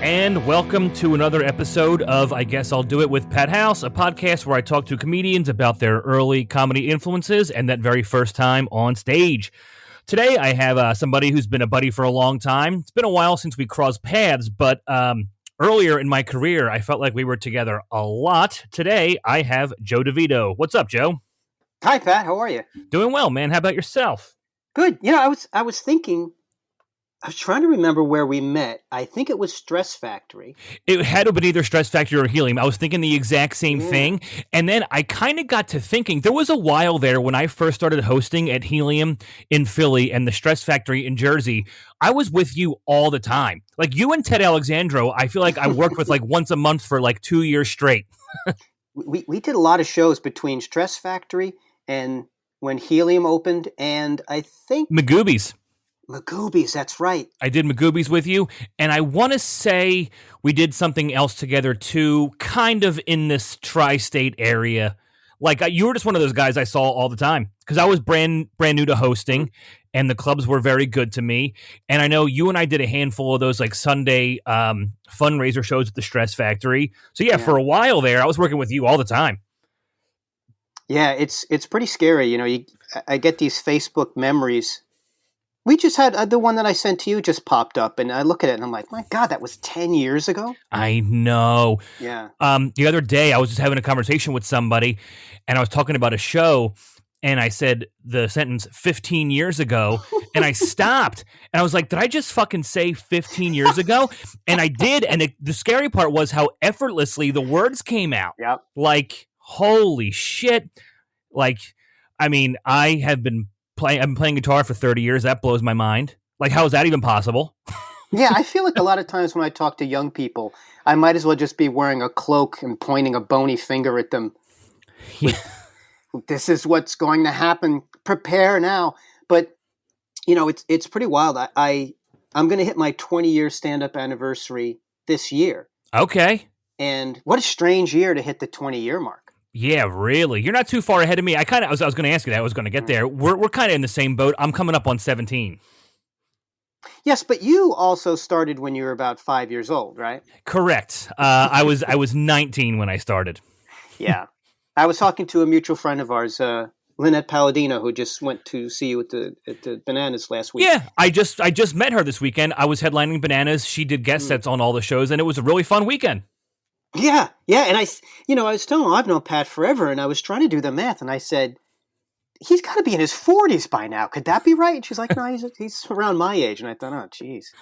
and welcome to another episode of I Guess I'll Do It with Pat House, a podcast where I talk to comedians about their early comedy influences and that very first time on stage. Today, I have somebody who's been a buddy for a long time. It's been a while since we crossed paths, but earlier in my career, I felt like we were together a lot. Today, I have Joe DeVito. What's up, Joe? Hi, Pat. How are you? Doing well, man. How about yourself? Good. You know, I was thinking, I was trying to remember where we met. I think it was Stress Factory. It had to have been either Stress Factory or Helium. I was thinking the exact same thing. And then I kind of got to thinking, there was a while there when I first started hosting at Helium in Philly and the Stress Factory in Jersey. I was with you all the time. Like you and Ted Alexandro, I feel like I worked with like once a month for like 2 years straight. We did a lot of shows between Stress Factory and when Helium opened, and I think Magoobies, that's right. I did Magoobies with you, and I want to say we did something else together too, kind of in this tri-state area. Like you were just one of those guys I saw all the time because I was brand new to hosting, and the clubs were very good to me. And I know you and I did a handful of those like Sunday fundraiser shows at the Stress Factory. So yeah, for a while there, I was working with you all the time. Yeah, it's pretty scary. You know, I get these Facebook memories. We just had the one that I sent to you just popped up, and I look at it and I'm like, my God, that was 10 years ago. I know. Yeah. The other day I was just having a conversation with somebody and I was talking about a show and I said the sentence 15 years ago and I stopped and I was like, did I just fucking say 15 years ago? And I did. And the scary part was how effortlessly the words came out. Yep. Like, holy shit. Like, I mean, I've been playing guitar for 30 years. That blows my mind. Like, how is that even possible? Yeah, I feel like a lot of times when I talk to young people, I might as well just be wearing a cloak and pointing a bony finger at them. Yeah. This is what's going to happen. Prepare now. But, you know, it's pretty wild. I'm going to hit my 20-year stand-up anniversary this year. Okay. And what a strange year to hit the 20-year mark. Yeah, really. You're not too far ahead of me. I was going to ask you that. I was going to get there. We're kind of in the same boat. I'm coming up on 17. Yes, but you also started when you were about 5 years old, right? Correct. I was 19 when I started. Yeah. I was talking to a mutual friend of ours, Lynette Palladino, who just went to see you at the Bananas last week. Yeah, I just met her this weekend. I was headlining Bananas. She did guest sets on all the shows, and it was a really fun weekend. Yeah, and I was telling him, I've known Pat forever, and I was trying to do the math, and I said, he's got to be in his 40s by now. Could that be right? And she's like, no, he's around my age. And I thought, oh, geez.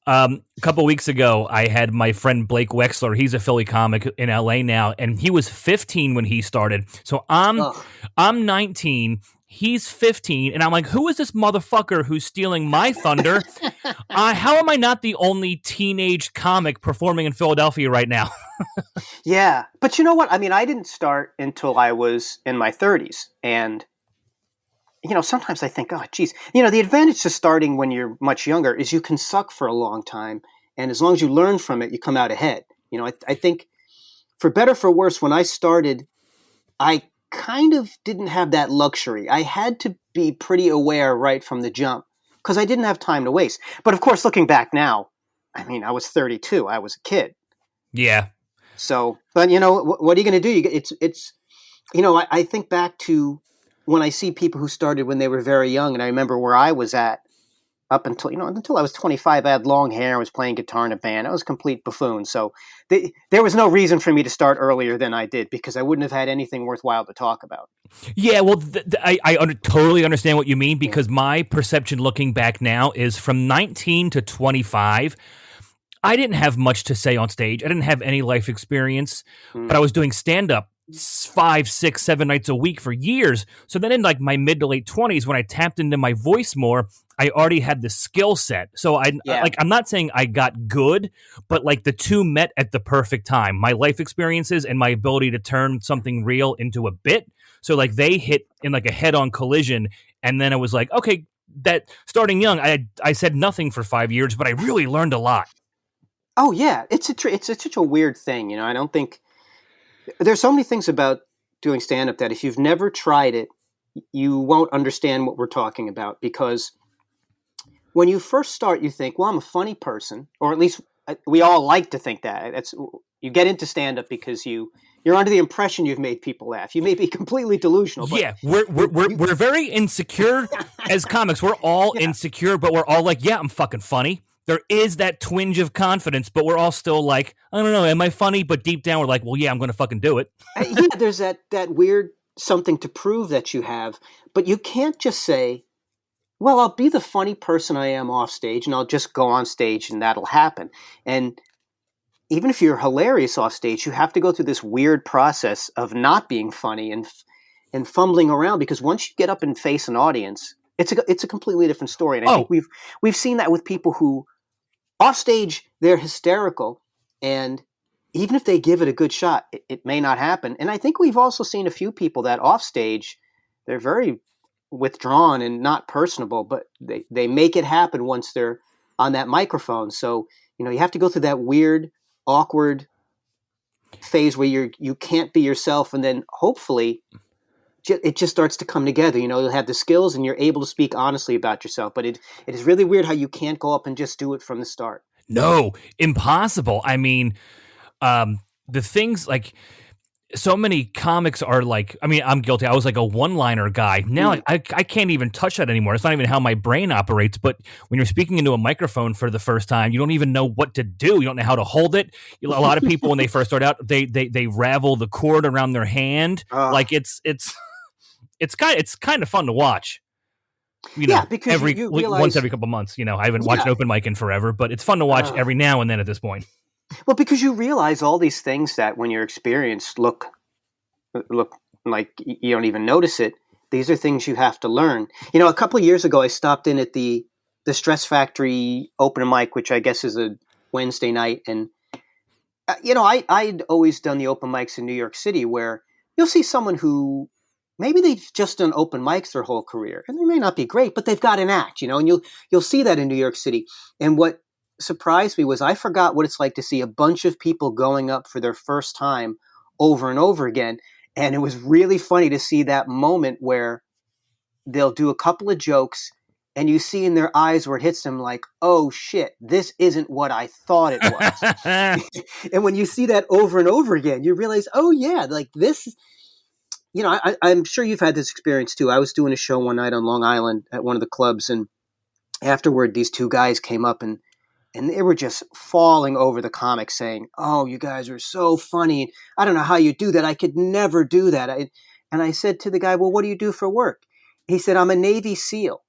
A couple weeks ago, I had my friend Blake Wexler. He's a Philly comic in LA now, and he was 15 when he started. So I'm 19. He's 15, and I'm like, who is this motherfucker who's stealing my thunder? How am I not the only teenage comic performing in Philadelphia right now? Yeah, but you know what? I mean, I didn't start until I was in my 30s, and you know, sometimes I think, oh, geez. You know, the advantage to starting when you're much younger is you can suck for a long time, and as long as you learn from it, you come out ahead. You know, I think, for better or for worse, when I started, I kind of didn't have that luxury. I had to be pretty aware right from the jump because I didn't have time to waste. But of course, looking back now, I mean, I was 32. I was a kid. Yeah. So, but you know, what are you going to do? It's, you know, I think back to when I see people who started when they were very young, and I remember where I was at up until I was 25. I had long hair. I was playing guitar in a band. I was a complete buffoon. So there was no reason for me to start earlier than I did because I wouldn't have had anything worthwhile to talk about. Yeah, well, I totally understand what you mean because my perception looking back now is from 19 to 25, I didn't have much to say on stage. I didn't have any life experience, but I was doing stand-up 5, 6, 7 nights a week for years. So then in like my mid to late 20s, when I tapped into my voice more, I already had the skill set. So I'm not saying I got good, but like the two met at the perfect time. My life experiences and my ability to turn something real into a bit. So like they hit in like a head-on collision. And then I was like, okay, that starting young, I said nothing for 5 years, but I really learned a lot. Oh yeah. It's such a weird thing. You know, I don't think there's so many things about doing stand-up that if you've never tried it, you won't understand what we're talking about because when you first start, you think, well, I'm a funny person, or at least we all like to think that. That's you get into stand-up because you're under the impression you've made people laugh. You may be completely delusional, but Yeah, we're very insecure as comics. We're all insecure, but we're all like, yeah, I'm fucking funny. There is that twinge of confidence, but we're all still like, I don't know, am I funny? But deep down, we're like, well, yeah, I'm going to fucking do it. yeah, there's that weird something to prove that you have, but you can't just say, well, I'll be the funny person I am off stage, and I'll just go on stage, and that'll happen. And even if you're hilarious off stage, you have to go through this weird process of not being funny and fumbling around, because once you get up and face an audience, it's a completely different story. And I think we've seen that with people who off stage they're hysterical, and even if they give it a good shot, it may not happen. And I think we've also seen a few people that off stage they're very withdrawn and not personable, but they make it happen once they're on that microphone. So you have to go through that weird, awkward phase where you can't be yourself, and then hopefully it just starts to come together. You'll have the skills and you're able to speak honestly about yourself, but it is really weird how you can't go up and just do it from the start. No, impossible. I mean, the things like so many comics are like, I mean, I'm guilty. I was like a one-liner guy. Now I can't even touch that anymore. It's not even how my brain operates. But when you're speaking into a microphone for the first time, you don't even know what to do. You don't know how to hold it. A lot of people, when they first start out, they ravel the cord around their hand. Like it's kind of fun to watch. Because you realize, once every couple of months. I haven't watched an open mic in forever, but it's fun to watch every now and then at this point. Well, because you realize all these things that when you're experienced look like you don't even notice it. These are things you have to learn. A couple of years ago, I stopped in at the Stress Factory open mic, which I guess is a Wednesday night. And, I'd always done the open mics in New York City where you'll see someone who maybe they've just done open mics their whole career. And they may not be great, but they've got an act, and you'll see that in New York City. And what surprised me was I forgot what it's like to see a bunch of people going up for their first time over and over again. And it was really funny to see that moment where they'll do a couple of jokes and you see in their eyes where it hits them like, oh shit, this isn't what I thought it was. And when you see that over and over again, you realize, oh yeah, like this, I'm sure you've had this experience too. I was doing a show one night on Long Island at one of the clubs, and afterward, these two guys came up and they were just falling over the comic saying, oh, you guys are so funny. I don't know how you do that. I could never do that. And I said to the guy, well, what do you do for work? He said, I'm a Navy SEAL.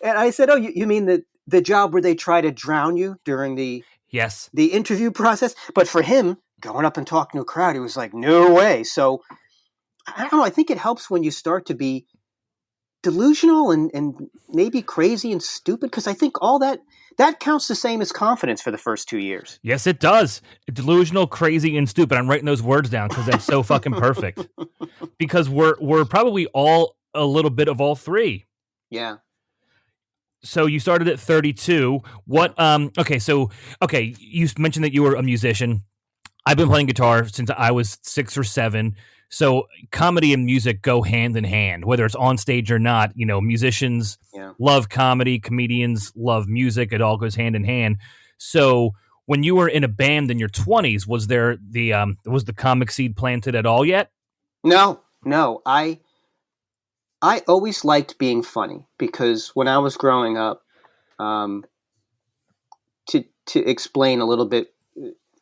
And I said, oh, you mean the job where they try to drown you during the interview process? But for him, going up and talking to a crowd, he was like, no way. So I don't know. I think it helps when you start to be delusional and maybe crazy and stupid, because I think all that counts the same as confidence for the first 2 years. Yes, it does. Delusional, crazy, and stupid. I'm writing those words down because that's so fucking perfect. Because we're probably all a little bit of all three. Yeah. So you started at 32. What? Okay. You mentioned that you were a musician. I've been playing guitar since I was 6 or 7. So comedy and music go hand in hand, whether it's on stage or not. Musicians love comedy, comedians love music. It all goes hand in hand. So when you were in a band in your 20s, was there was the comic seed planted at all yet? No. I always liked being funny, because when I was growing up, to explain a little bit,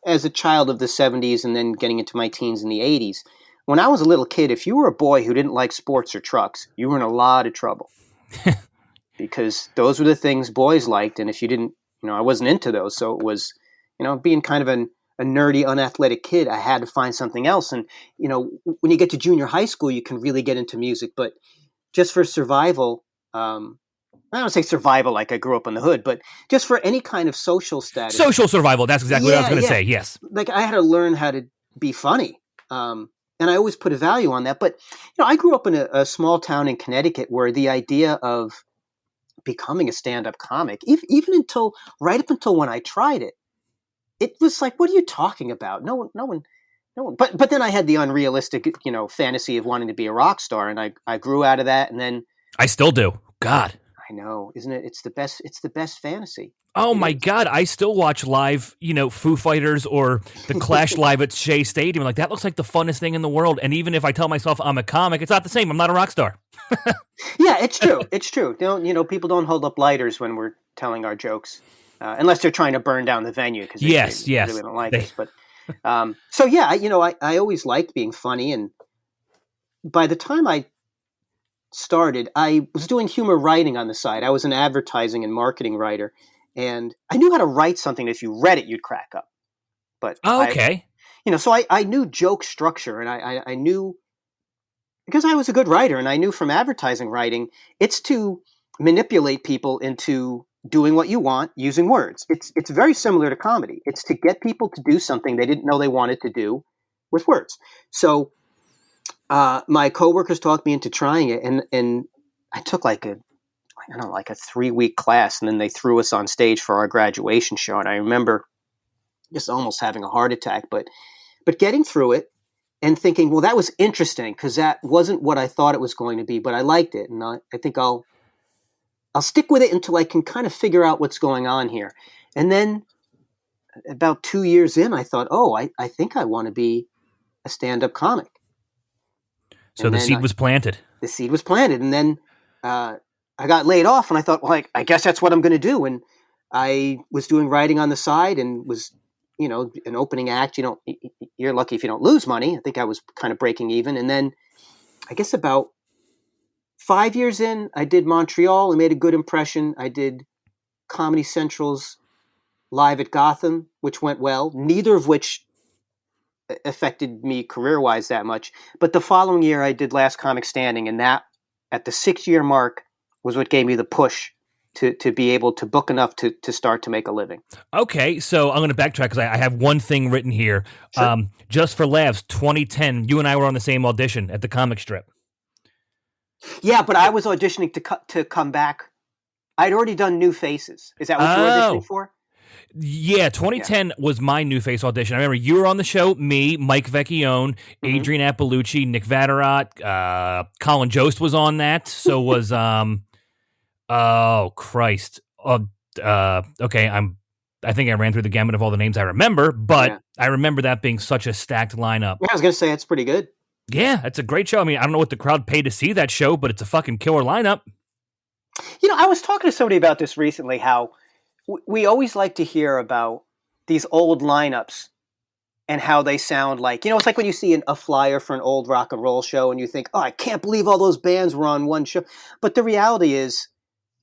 as a child of the 70s and then getting into my teens in the 80s, when I was a little kid, if you were a boy who didn't like sports or trucks, you were in a lot of trouble. Because those were the things boys liked. And if you didn't, I wasn't into those. So it was, being kind of a nerdy, unathletic kid, I had to find something else. And, when you get to junior high school, you can really get into music. But just for survival, I don't say survival like I grew up in the hood, but just for any kind of social status. Social survival. That's exactly what I was going to say. Yes. Like I had to learn how to be funny. And I always put a value on that. But, I grew up in a small town in Connecticut where the idea of becoming a stand-up comic, even right up until when I tried it, it was like, what are you talking about? No one. But then I had the unrealistic, fantasy of wanting to be a rock star. And I grew out of that. And then I still do. God. I know, isn't it? It's the best. It's the best fantasy. Oh It my is. God, I still watch live, Foo Fighters or the Clash live at Shea Stadium. Like, that looks like the funnest thing in the world. And even if I tell myself I'm a comic, it's not the same. I'm not a rock star. Yeah, it's true. It's true. People don't hold up lighters when we're telling our jokes, unless they're trying to burn down the venue because Yes, they yes. really don't like us. But so yeah, I always liked being funny, and by the time I started, I was doing humor writing on the side. I was an advertising and marketing writer, and I knew how to write something that if you read it, you'd crack up. But Oh, okay. so I knew joke structure, and I knew because I was a good writer, and I knew from advertising writing, it's to manipulate people into doing what you want using words. It's very similar to comedy. It's to get people to do something they didn't know they wanted to do with words. So my coworkers talked me into trying it, and I took like a 3-week class, and then they threw us on stage for our graduation show. And I remember just almost having a heart attack, but getting through it and thinking, well, that was interesting because that wasn't what I thought it was going to be, but I liked it, and I think I'll stick with it until I can kind of figure out what's going on here. And then about 2 years in, I thought, oh, I think I want to be a stand-up comic. So And the then seed was planted. The seed was planted, and then I got laid off, and I thought, well, I guess that's what I'm going to do. And I was doing writing on the side, and was, an opening act. You're lucky if you don't lose money. I think I was kind of breaking even, and then I guess about 5 years in, I did Montreal and made a good impression. I did Comedy Central's Live at Gotham, which went well. Neither of which affected me career-wise that much. But the following year, I did Last Comic Standing, and that, at the 6-year mark, was what gave me the push to be able to book enough to start to make a living. Okay, so I'm going to backtrack because I have one thing written here. Sure. Just for laughs, 2010, you and I were on the same audition at the comic strip. Yeah, but I was auditioning to come back. I'd already done New Faces. Is that what you were auditioning for? Yeah, 2010 was my New Face audition. I remember you were on the show, me, Mike Vecchione, Adrian Appalucci, Nick Vatterott, Colin Jost was on that. So was oh Christ. Okay, I think I ran through the gamut of all the names I remember, but I remember that being such a stacked lineup. Yeah, I was going to say it's pretty good. Yeah, it's a great show. I mean, I don't know what the crowd paid to see that show, but it's a fucking killer lineup. I was talking to somebody about this recently, how we always like to hear about these old lineups and how they sound like, it's like when you see a flyer for an old rock and roll show and you think, oh, I can't believe all those bands were on one show. But the reality is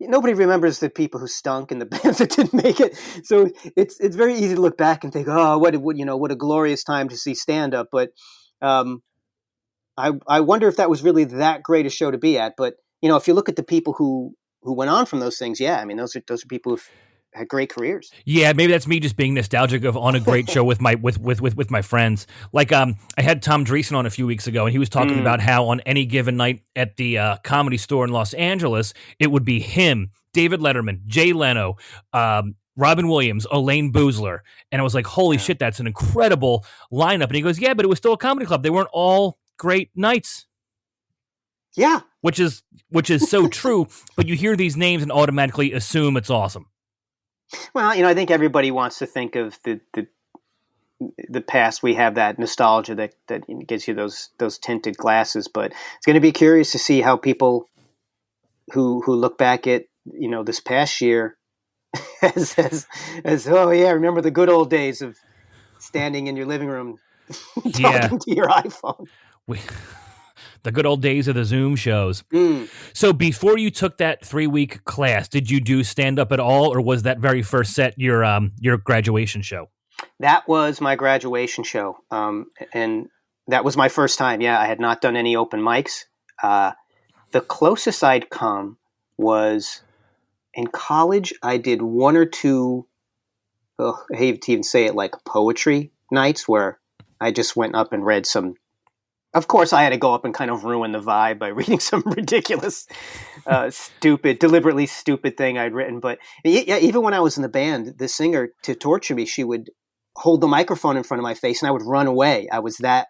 nobody remembers the people who stunk and the bands that didn't make it. So it's very easy to look back and think, oh, what a glorious time to see stand up. But I wonder if that was really that great a show to be at. But if you look at the people who went on from those things, yeah, I mean those are people who've had great careers. Yeah, maybe that's me just being nostalgic of on a great show with my with my friends. Like I had Tom Dreesen on a few weeks ago, and he was talking about how on any given night at the Comedy Store in Los Angeles, it would be him, David Letterman, Jay Leno, Robin Williams, Elaine Boozler, and I was like, holy shit, that's an incredible lineup. And he goes, yeah, but it was still a comedy club. They weren't all great nights. Yeah, which is so true. But you hear these names and automatically assume it's awesome. Well, I think everybody wants to think of the past. We have that nostalgia that gives you those tinted glasses. But it's going to be curious to see how people who look back at this past year as oh yeah, remember the good old days of standing in your living room talking to your iPhone. The good old days of the Zoom shows. So before you took that 3-week class, did you do stand-up at all, or was that very first set your graduation show? That was my graduation show, and that was my first time. Yeah, I had not done any open mics. The closest I'd come was in college. I did one or two, I hate to even say it, like poetry nights where I just went up and read some. Of course, I had to go up and kind of ruin the vibe by reading some ridiculous, deliberately stupid thing I'd written. But yeah, even when I was in the band, the singer, to torture me, she would hold the microphone in front of my face and I would run away. I was that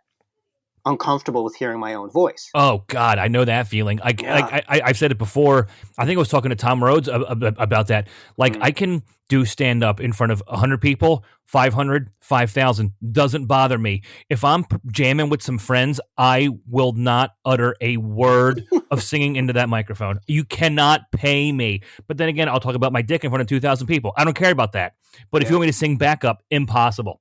uncomfortable with hearing my own voice. Oh God, I know that feeling. I've said it before. I think I was talking to Tom Rhodes about that. Like I can do stand up in front of 100 people, 500, 5,000, doesn't bother me. If I'm jamming with some friends, I will not utter a word of singing into that microphone. You cannot pay me. But then again, I'll talk about my dick in front of 2,000 people. I don't care about that. But if you want me to sing backup, impossible.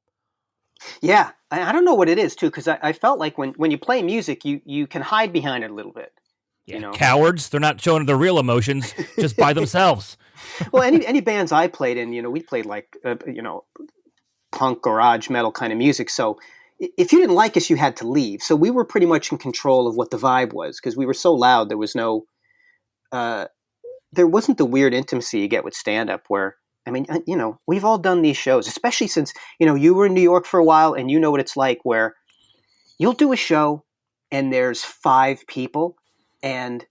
Yeah, I don't know what it is too, because I felt like when you play music, you can hide behind it a little bit. Yeah, you know? Cowards. They're not showing their real emotions just by themselves. Well, any bands I played in, we played like punk, garage, metal kind of music. So if you didn't like us, you had to leave. So we were pretty much in control of what the vibe was because we were so loud. There was no, there wasn't the weird intimacy you get with stand up where. I mean, we've all done these shows, especially since, you were in New York for a while and you know what it's like where you'll do a show and there's 5 people and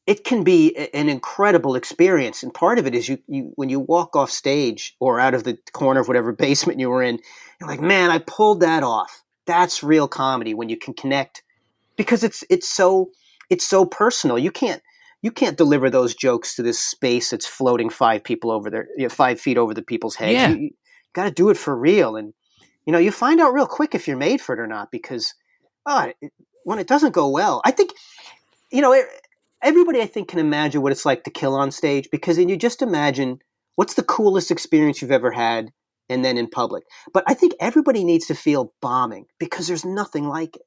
it can be an incredible experience. And part of it is you when you walk off stage or out of the corner of whatever basement you were in, you're like, man, I pulled that off. That's real comedy when you can connect because it's so personal. You can't deliver those jokes to this space that's floating 5 people over there, 5 feet over the people's heads. Yeah. You got to do it for real. And, you find out real quick if you're made for it or not, because when it doesn't go well, I think, everybody I think can imagine what it's like to kill on stage because then you just imagine what's the coolest experience you've ever had and then in public. But I think everybody needs to feel bombing because there's nothing like it.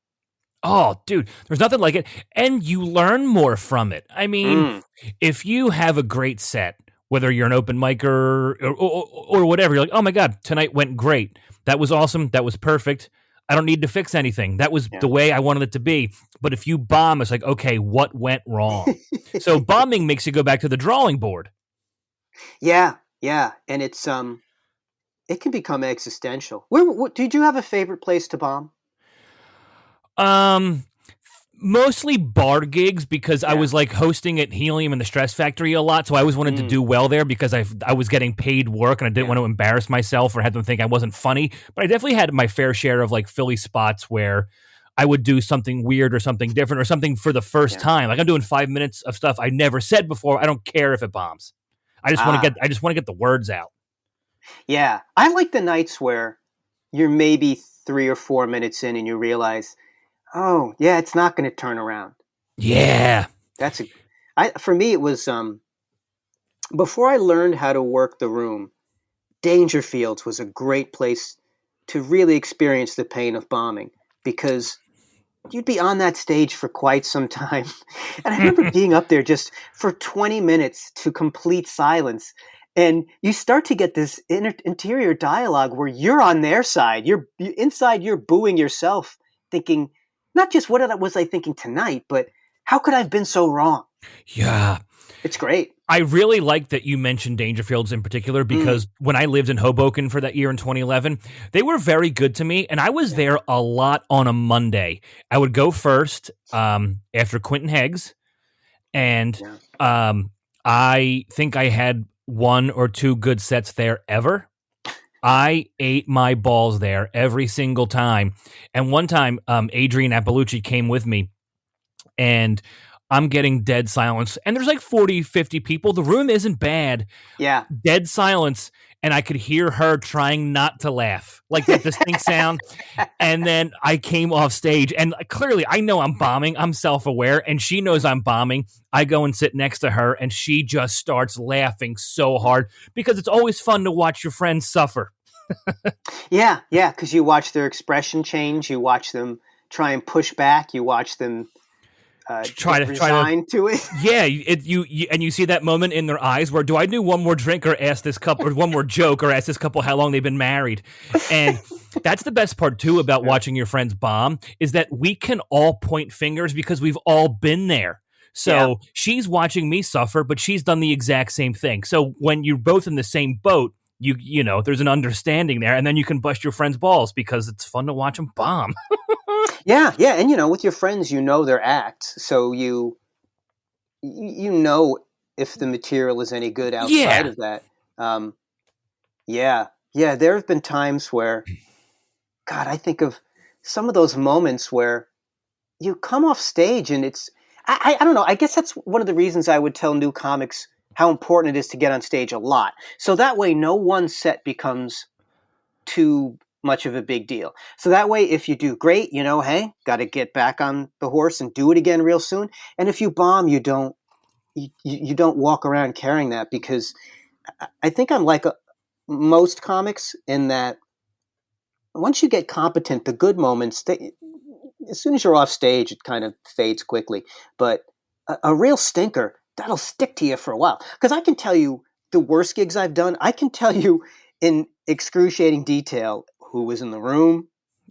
Oh, dude, there's nothing like it. And you learn more from it. I mean, if you have a great set, whether you're an open micer or whatever, you're like, oh my God, tonight went great. That was awesome. That was perfect. I don't need to fix anything. That was the way I wanted it to be. But if you bomb, it's like, okay, what went wrong? So bombing makes you go back to the drawing board. Yeah. And it's it can become existential. Did you have a favorite place to bomb? Mostly bar gigs because I was like hosting at Helium and the Stress Factory a lot, so I always wanted to do well there because I was getting paid work and I didn't want to embarrass myself or have them think I wasn't funny. But I definitely had my fair share of like Philly spots where I would do something weird or something different or something for the first time. Like I'm doing 5 minutes of stuff I never said before. I don't care if it bombs. I just want to get the words out. Yeah, I like the nights where you're maybe 3 or 4 minutes in and you realize, oh, yeah, it's not going to turn around. Yeah. For me, it was, before I learned how to work the room, Dangerfields was a great place to really experience the pain of bombing because you'd be on that stage for quite some time. And I remember being up there just for 20 minutes to complete silence. And you start to get this interior dialogue where you're on their side. You're inside, you're booing yourself, thinking, not just what was I thinking tonight, but how could I have been so wrong? Yeah. It's great. I really like that you mentioned Dangerfields in particular because when I lived in Hoboken for that year in 2011, they were very good to me. And I was there a lot on a Monday. I would go first after Quentin Heggs. And I think I had 1 or 2 good sets there ever. I ate my balls there every single time. And one time, Adrian Appalucci came with me, and I'm getting dead silence. And there's like 40, 50 people. The room isn't bad. Yeah. Dead silence. And I could hear her trying not to laugh, like that distinct sound. And then I came off stage, and clearly I know I'm bombing. I'm self-aware, and she knows I'm bombing. I go and sit next to her, and she just starts laughing so hard because it's always fun to watch your friends suffer. Yeah, because you watch their expression change. You watch them try and push back. You watch them try to it. Yeah, you see that moment in their eyes where do I do one more drink or ask this couple or one more joke or ask this couple how long they've been married? And that's the best part too about watching your friends bomb is that we can all point fingers because we've all been there. So she's watching me suffer, but she's done the exact same thing. So when you're both in the same boat, you know, there's an understanding there, and then you can bust your friend's balls because it's fun to watch them bomb. Yeah, and with your friends, their act, so you know if the material is any good outside of that. There have been times where, God, I think of some of those moments where you come off stage and I don't know. I guess that's one of the reasons I would tell new comics how important it is to get on stage a lot. So that way no one set becomes too much of a big deal. So that way, if you do great, hey, got to get back on the horse and do it again real soon. And if you bomb, you don't walk around carrying that, because I think I'm like most comics in that once you get competent, the good moments, as soon as you're off stage, it kind of fades quickly. But a real stinker, that'll stick to you for a while. Because I can tell you the worst gigs I've done. I can tell you in excruciating detail who was in the room,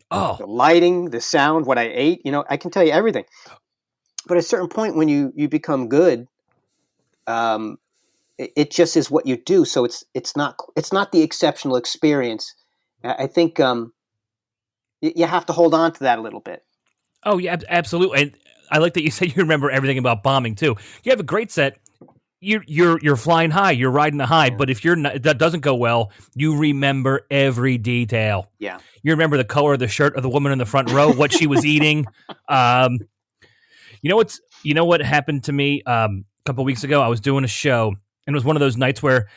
the lighting, the sound, what I ate. I can tell you everything. But at a certain point, when you become good, it just is what you do. So it's not the exceptional experience. I think you have to hold on to that a little bit. Oh yeah, absolutely. And I like that you say you remember everything about bombing too. You have a great set. You're flying high. You're riding the high. But if that doesn't go well, you remember every detail. Yeah. You remember the color of the shirt of the woman in the front row, what she was eating. You know what happened to me a couple weeks ago? I was doing a show, and it was one of those nights where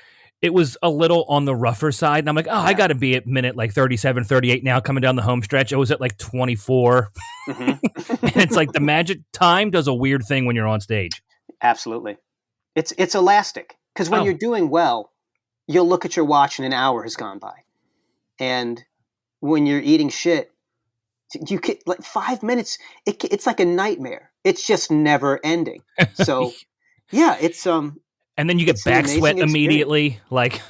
it was a little on the rougher side. And I'm like, I got to be at minute like 37, 38 now, coming down the home stretch. I was at like 24. Mm-hmm. And it's like the magic time does a weird thing when you're on stage. Absolutely. It's elastic, because when you're doing well, you'll look at your watch and an hour has gone by. And when you're eating shit, you get like 5 minutes. It's like a nightmare. It's just never ending. So yeah, it's and then you get back sweat immediately. Like,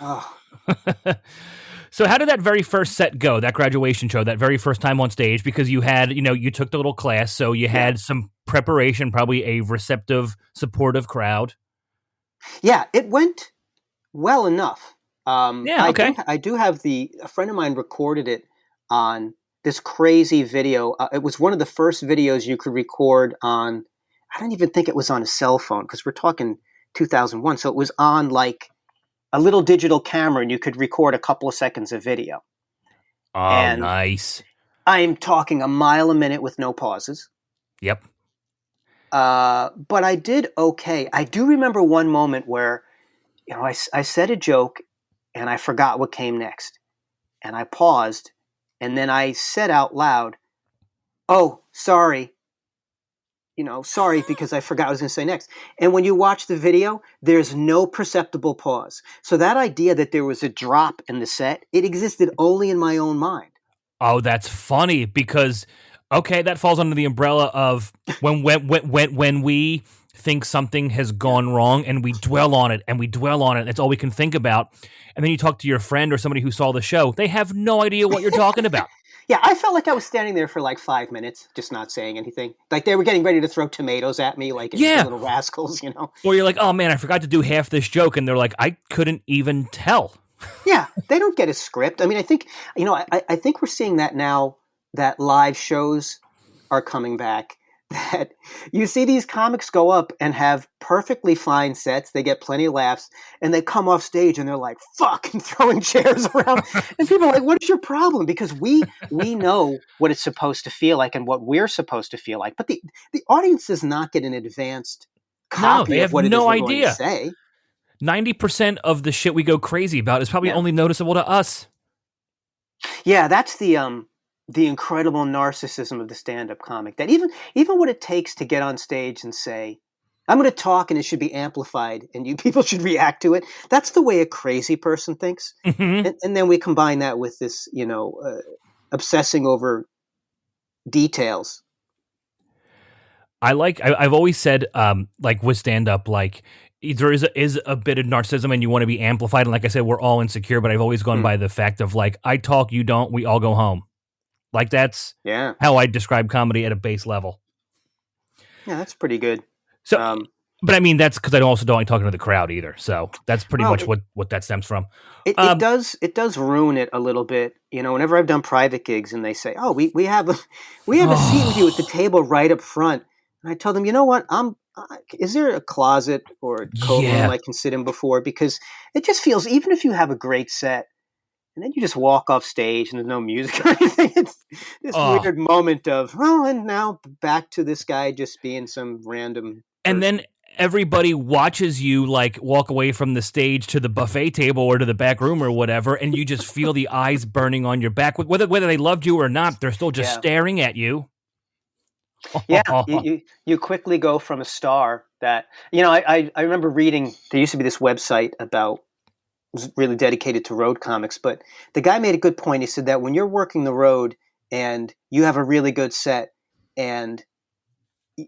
So how did that very first set go? That graduation show, that very first time on stage, because you had, you took the little class, so you had some preparation, probably a receptive, supportive crowd. Yeah, it went well enough. Okay. I do have a friend of mine recorded it on this crazy video. It was one of the first videos you could record on. I don't even think it was on a cell phone, because we're talking 2001. So it was on like a little digital camera, and you could record a couple of seconds of video. Oh, and nice. I'm talking a mile a minute with no pauses. Yep. But I did okay. I do remember one moment where, I said a joke and I forgot what came next. And I paused, and then I said out loud, "Oh, sorry. Sorry, because I forgot what I was going to say next." And when you watch the video, there's no perceptible pause. So that idea that there was a drop in the set, it existed only in my own mind. Oh, that's funny, because okay, that falls under the umbrella of when we think something has gone wrong and we dwell on it and we dwell on it. That's all we can think about. And then you talk to your friend or somebody who saw the show. They have no idea what you're talking about. Yeah, I felt like I was standing there for like 5 minutes, just not saying anything. Like they were getting ready to throw tomatoes at me, like little rascals, Or you're like, "Oh man, I forgot to do half this joke," and they're like, "I couldn't even tell." Yeah, they don't get a script. I mean, I think I think we're seeing that now that live shows are coming back. That you see these comics go up and have perfectly fine sets. They get plenty of laughs, and they come off stage and they're like, fucking throwing chairs around. And people are like, "What is your problem?" Because we know what it's supposed to feel like and what we're supposed to feel like. But the audience does not get an advanced copy of what it is we're going to say. 90% of the shit we go crazy about is probably only noticeable to us. Yeah, that's the incredible narcissism of the stand-up comic, that even what it takes to get on stage and say, "I'm going to talk and it should be amplified and you people should react to it." That's the way a crazy person thinks. Mm-hmm. And then we combine that with this, obsessing over details. I've always said, like with stand-up, like there is a bit of narcissism and you want to be amplified. And like I said, we're all insecure, but I've always gone by the fact of like, I talk, you don't, we all go home. Like that's how I describe comedy at a base level. Yeah, that's pretty good. So, but I mean, that's because I also don't like talking to the crowd either. So that's pretty much what that stems from. It does ruin it a little bit. Whenever I've done private gigs and they say, "Oh, we have a seat with you at the table right up front," and I tell them, "You know what? Is there a closet or a coat room I can sit in before?" Because it just feels, even if you have a great set, and then you just walk off stage and there's no music or anything. It's this Oh, weird moment of, oh, and now back to this guy just being some random and person. then everybody watches you like walk away from the stage to the buffet table or to the back room or whatever, and you just feel the eyes burning on your back. Whether they loved you or not, they're still just Yeah. staring at you. Yeah, you quickly go from a star that, I remember reading, there used to be this website about, was really dedicated to road comics, but the guy made a good point. He said that when you're working the road and you have a really good set, and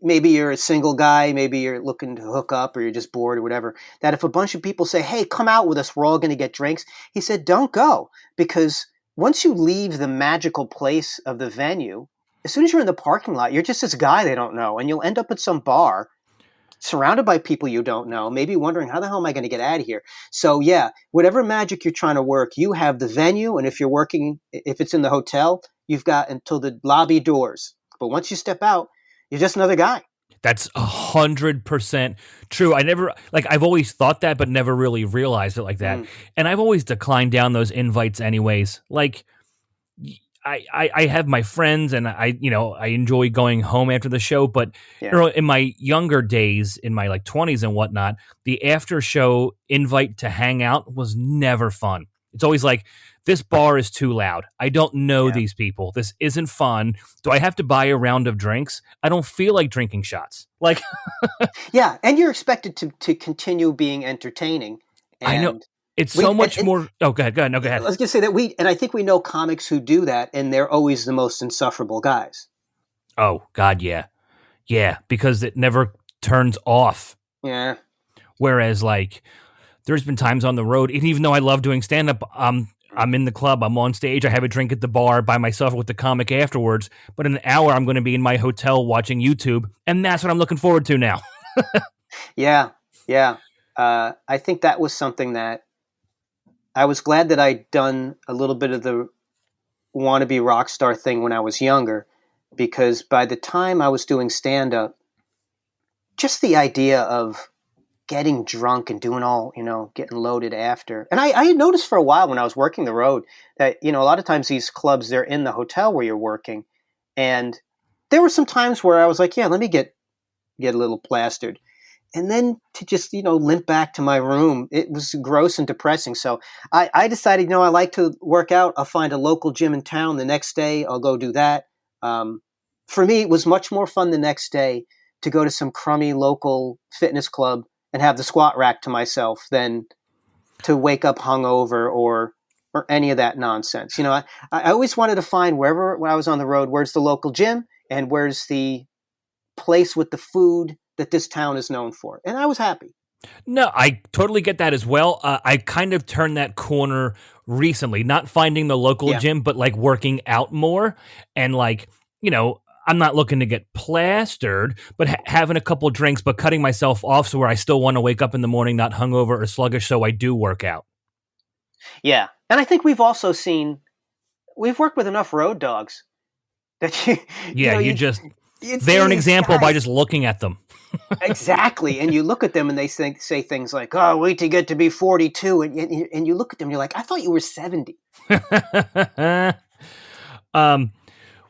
maybe you're a single guy, maybe you're looking to hook up or you're just bored or whatever, that if a bunch of people say, hey, come out with us, we're all going to get drinks, he said, don't go, because once you leave the magical place of the venue, as soon as you're in the parking lot, you're just this guy they don't know, and you'll end up at some bar surrounded by people you don't know, maybe wondering, how the hell am I going to get out of here? So yeah, whatever magic you're trying to work, you have the venue, and if it's in the hotel, you've got until the lobby doors. But once you step out, you're just another guy. That's 100% true. I've always thought that, but never really realized it like that. Mm, And I've always declined down those invites anyways. Like, I have my friends and I enjoy going home after the show, but yeah. in my younger days, in my like 20s and whatnot, the after show invite to hang out was never fun. It's always like, this bar is too loud. I don't know Yeah. these people. This isn't fun. Do I have to buy a round of drinks? I don't feel like drinking shots. Like, Yeah, and you're expected to continue being entertaining. I know And it's we so much more. Oh, go ahead. Go ahead. No, go ahead. let's just say that and I think we know comics who do that, and they're always the most insufferable guys. Oh, God. Yeah. Yeah. Because it never turns off. Yeah. Whereas, like, there's been times on the road, and even though I love doing stand up, I'm in the club, I'm on stage, I have a drink at the bar by myself with the comic afterwards. But in an hour, I'm going to be in my hotel watching YouTube, and that's what I'm looking forward to now. Yeah. Yeah. I think that was something that I was glad that I'd done a little bit of the wannabe rock star thing when I was younger, because by the time I was doing stand up, just the idea of getting drunk and doing all, getting loaded after. And I had noticed for a while when I was working the road that, a lot of times these clubs, they're in the hotel where you're working. And there were some times where I was like, yeah, let me get a little plastered. And then to just, limp back to my room, it was gross and depressing. So I decided, I like to work out. I'll find a local gym in town. The next day, I'll go do that. For me, it was much more fun the next day to go to some crummy local fitness club and have the squat rack to myself than to wake up hungover or any of that nonsense. I always wanted to find when I was on the road, where's the local gym and where's the place with the food that this town is known for. And I was happy. No, I totally get that as well. I kind of turned that corner recently, not finding the local Yeah. gym, but like working out more and like, I'm not looking to get plastered, but having a couple drinks, but cutting myself off so where I still want to wake up in the morning, not hungover or sluggish, so I do work out. Yeah. And I think we've worked with enough road dogs that Yeah, you'd they're see an these example by guys. just looking at them. Exactly. And you look at them and they say things like, oh, wait to get to be 42. And you look at them and you're like, I thought you were 70.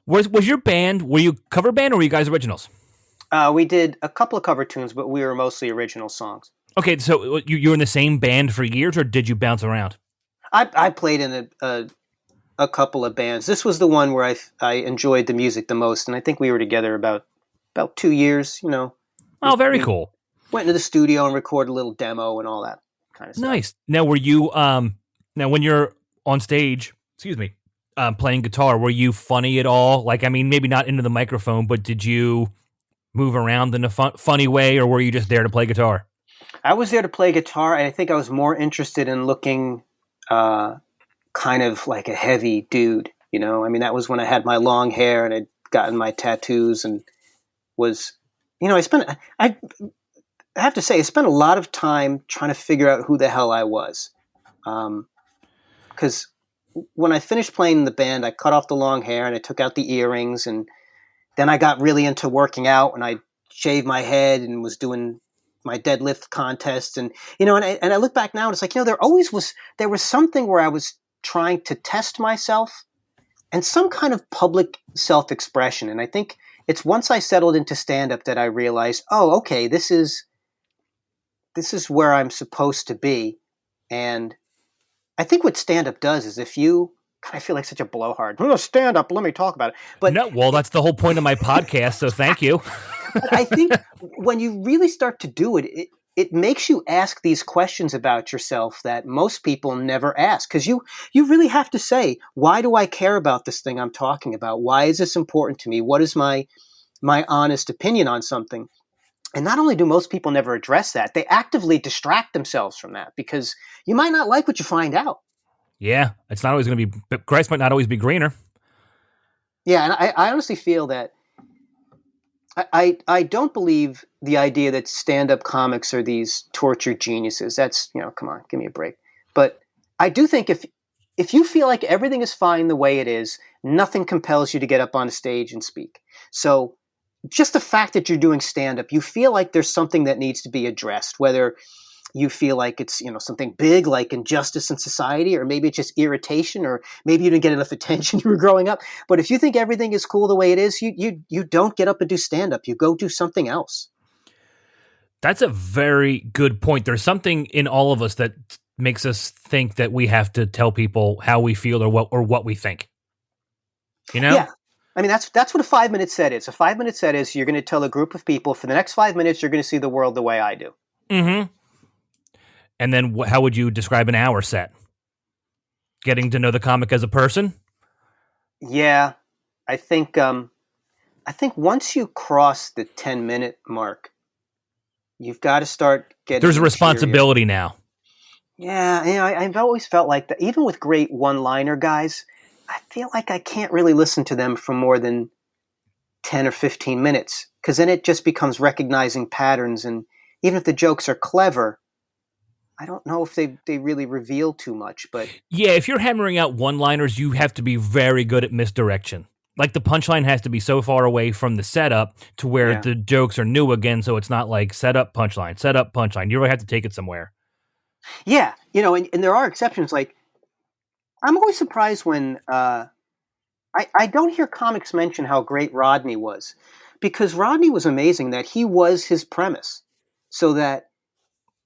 Was your band, were you cover band or were you guys originals? We did a couple of cover tunes, but we were mostly original songs. Okay, so you were in the same band for years or did you bounce around? I played in a couple of bands. This was the one where I enjoyed the music the most. And I think we were together about 2 years, Oh, very we cool. went into the studio and recorded a little demo and all that kind of stuff. Nice. Now, were you now when you're on stage, excuse me, playing guitar, were you funny at all? Like, I mean, maybe not into the microphone, but did you move around in a funny way, or were you just there to play guitar? I was there to play guitar, and I think I was more interested in looking kind of like a heavy dude. I mean, that was when I had my long hair and I'd gotten my tattoos and was, I have to say, I spent a lot of time trying to figure out who the hell I was. Because when I finished playing in the band, I cut off the long hair and I took out the earrings, and then I got really into working out and I shaved my head and was doing my deadlift contest. And, and I look back now and it's like, there was something where I was trying to test myself and some kind of public self-expression. And I think it's once I settled into stand-up that I realized, oh, okay, this is where I'm supposed to be. And I think what stand-up does is if you, God, I feel like such a blowhard. Stand-up, let me talk about it. But no, well, that's the whole point of my podcast, so thank you. But I think when you really start to do it, it makes you ask these questions about yourself that most people never ask. Because you really have to say, why do I care about this thing I'm talking about? Why is this important to me? What is my honest opinion on something? And not only do most people never address that, they actively distract themselves from that because you might not like what you find out. Yeah, it's not always going to be, grass might not always be greener. Yeah, and I honestly feel that I don't believe the idea that stand-up comics are these tortured geniuses. That's, come on, give me a break. But I do think if you feel like everything is fine the way it is, nothing compels you to get up on a stage and speak. So just the fact that you're doing stand-up, you feel like there's something that needs to be addressed, whether you feel like it's, something big like injustice in society, or maybe it's just irritation, or maybe you didn't get enough attention you were growing up. But if you think everything is cool the way it is, you don't get up and do stand-up. You go do something else. That's a very good point. There's something in all of us that makes us think that we have to tell people how we feel or what we think. Yeah. I mean, that's what a 5-minute set is. A 5-minute set is you're going to tell a group of people for the next 5 minutes, you're going to see the world the way I do. Mm-hmm. And then how would you describe an hour set? Getting to know the comic as a person? Yeah. I think once you cross the 10-minute mark, you've got to start getting... There's a responsibility now. Yeah, I've always felt like that. Even with great one-liner guys, I feel like I can't really listen to them for more than 10 or 15 minutes, because then it just becomes recognizing patterns. And even if the jokes are clever, I don't know if they really reveal too much. But yeah, if you're hammering out one-liners, you have to be very good at misdirection. Like the punchline has to be so far away from the setup to where the jokes are new again, so it's not like setup, punchline. You really have to take it somewhere. Yeah, and there are exceptions. Like, I'm always surprised when I don't hear comics mention how great Rodney was, because Rodney was amazing that he was his premise, so that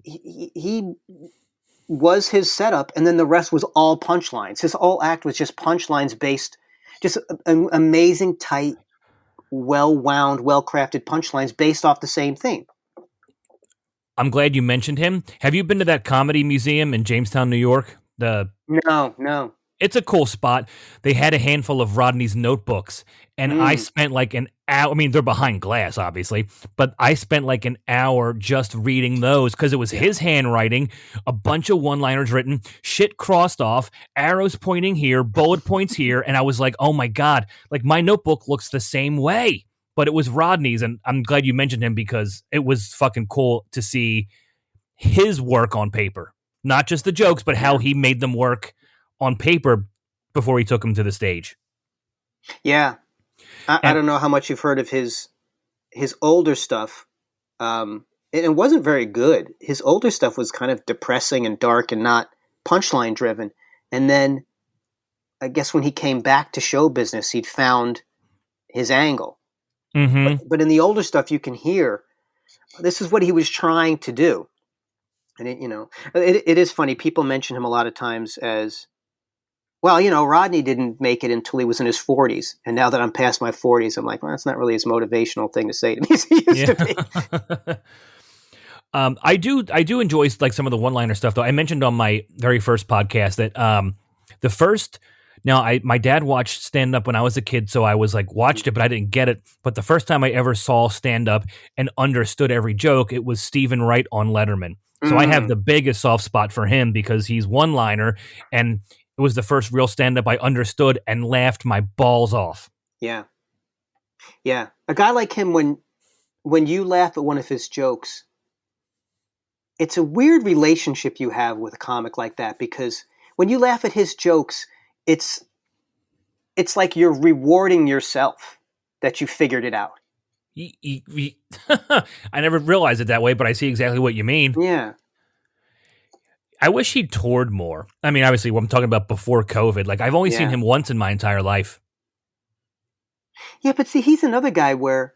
he was his setup, and then the rest was all punchlines. His whole act was just punchlines based, just amazing, tight, well-wound, well-crafted punchlines based off the same thing. I'm glad you mentioned him. Have you been to that comedy museum in Jamestown, New York? No. It's a cool spot. They had a handful of Rodney's notebooks, and I spent like an hour. I mean, they're behind glass, obviously, but I spent like an hour just reading those because it was his handwriting, a bunch of one-liners written, shit crossed off, arrows pointing here, bullet points here, and I was like, oh my God, like my notebook looks the same way, but it was Rodney's, and I'm glad you mentioned him because it was fucking cool to see his work on paper. Not just the jokes, but how he made them work on paper before he took them to the stage. Yeah. I don't know how much you've heard of his older stuff. It wasn't very good. His older stuff was kind of depressing and dark and not punchline driven. And then I guess when he came back to show business, he'd found his angle. Mm-hmm. But in the older stuff, you can hear this is what he was trying to do. And it is funny. People mention him a lot of times as, well, Rodney didn't make it until he was in his 40s. And now that I'm past my 40s, I'm like, well, that's not really as motivational thing to say to me as he used to be. I do enjoy like some of the one-liner stuff, though. I mentioned on my very first podcast that the first... Now, my dad watched stand-up when I was a kid, so I was like, watched it, but I didn't get it. But the first time I ever saw stand-up and understood every joke, it was Stephen Wright on Letterman. So I have the biggest soft spot for him because he's one-liner, and it was the first real stand-up I understood and laughed my balls off. Yeah. Yeah. A guy like him, when you laugh at one of his jokes, it's a weird relationship you have with a comic like that, because when you laugh at his jokes, it's like you're rewarding yourself that you figured it out. I never realized it that way, but I see exactly what you mean. Yeah. I wish he toured more. I mean, obviously, what I'm talking about before COVID. Like, I've only seen him once in my entire life. Yeah, but see, he's another guy where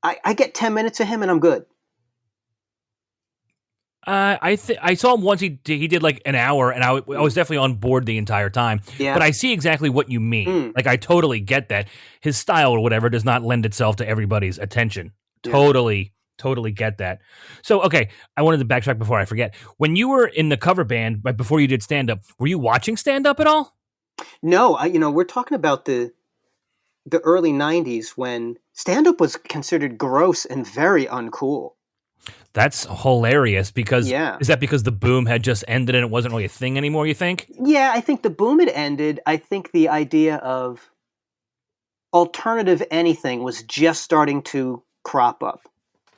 I get 10 minutes of him and I'm good. I saw him once. He did like an hour, and I was definitely on board the entire time. Yeah. But I see exactly what you mean. Like, I totally get that. His style or whatever does not lend itself to everybody's attention. Yeah. Totally get that. So, okay, I wanted to backtrack before I forget. When you were in the cover band, but before you did stand-up, were you watching stand-up at all? No, we're talking about the early 90s when stand-up was considered gross and very uncool. That's hilarious because is that because the boom had just ended and it wasn't really a thing anymore, you think? Yeah, I think the boom had ended. I think the idea of alternative anything was just starting to crop up.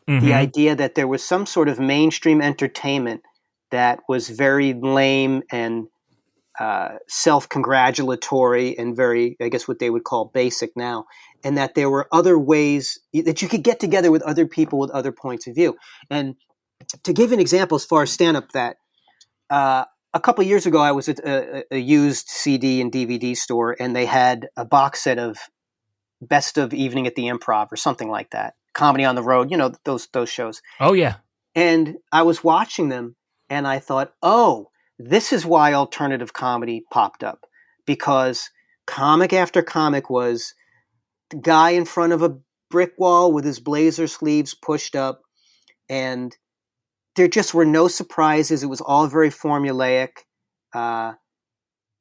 Mm-hmm. The idea that there was some sort of mainstream entertainment that was very lame and self-congratulatory and very, I guess what they would call basic now, and that there were other ways that you could get together with other people with other points of view. And to give an example as far as stand-up, that a couple of years ago I was at a used CD and DVD store, and they had a box set of Best of Evening at the Improv or something like that. Comedy on the Road, those shows. Oh, yeah. And I was watching them, and I thought, oh, this is why alternative comedy popped up, because comic after comic was the guy in front of a brick wall with his blazer sleeves pushed up, and there just were no surprises. It was all very formulaic. And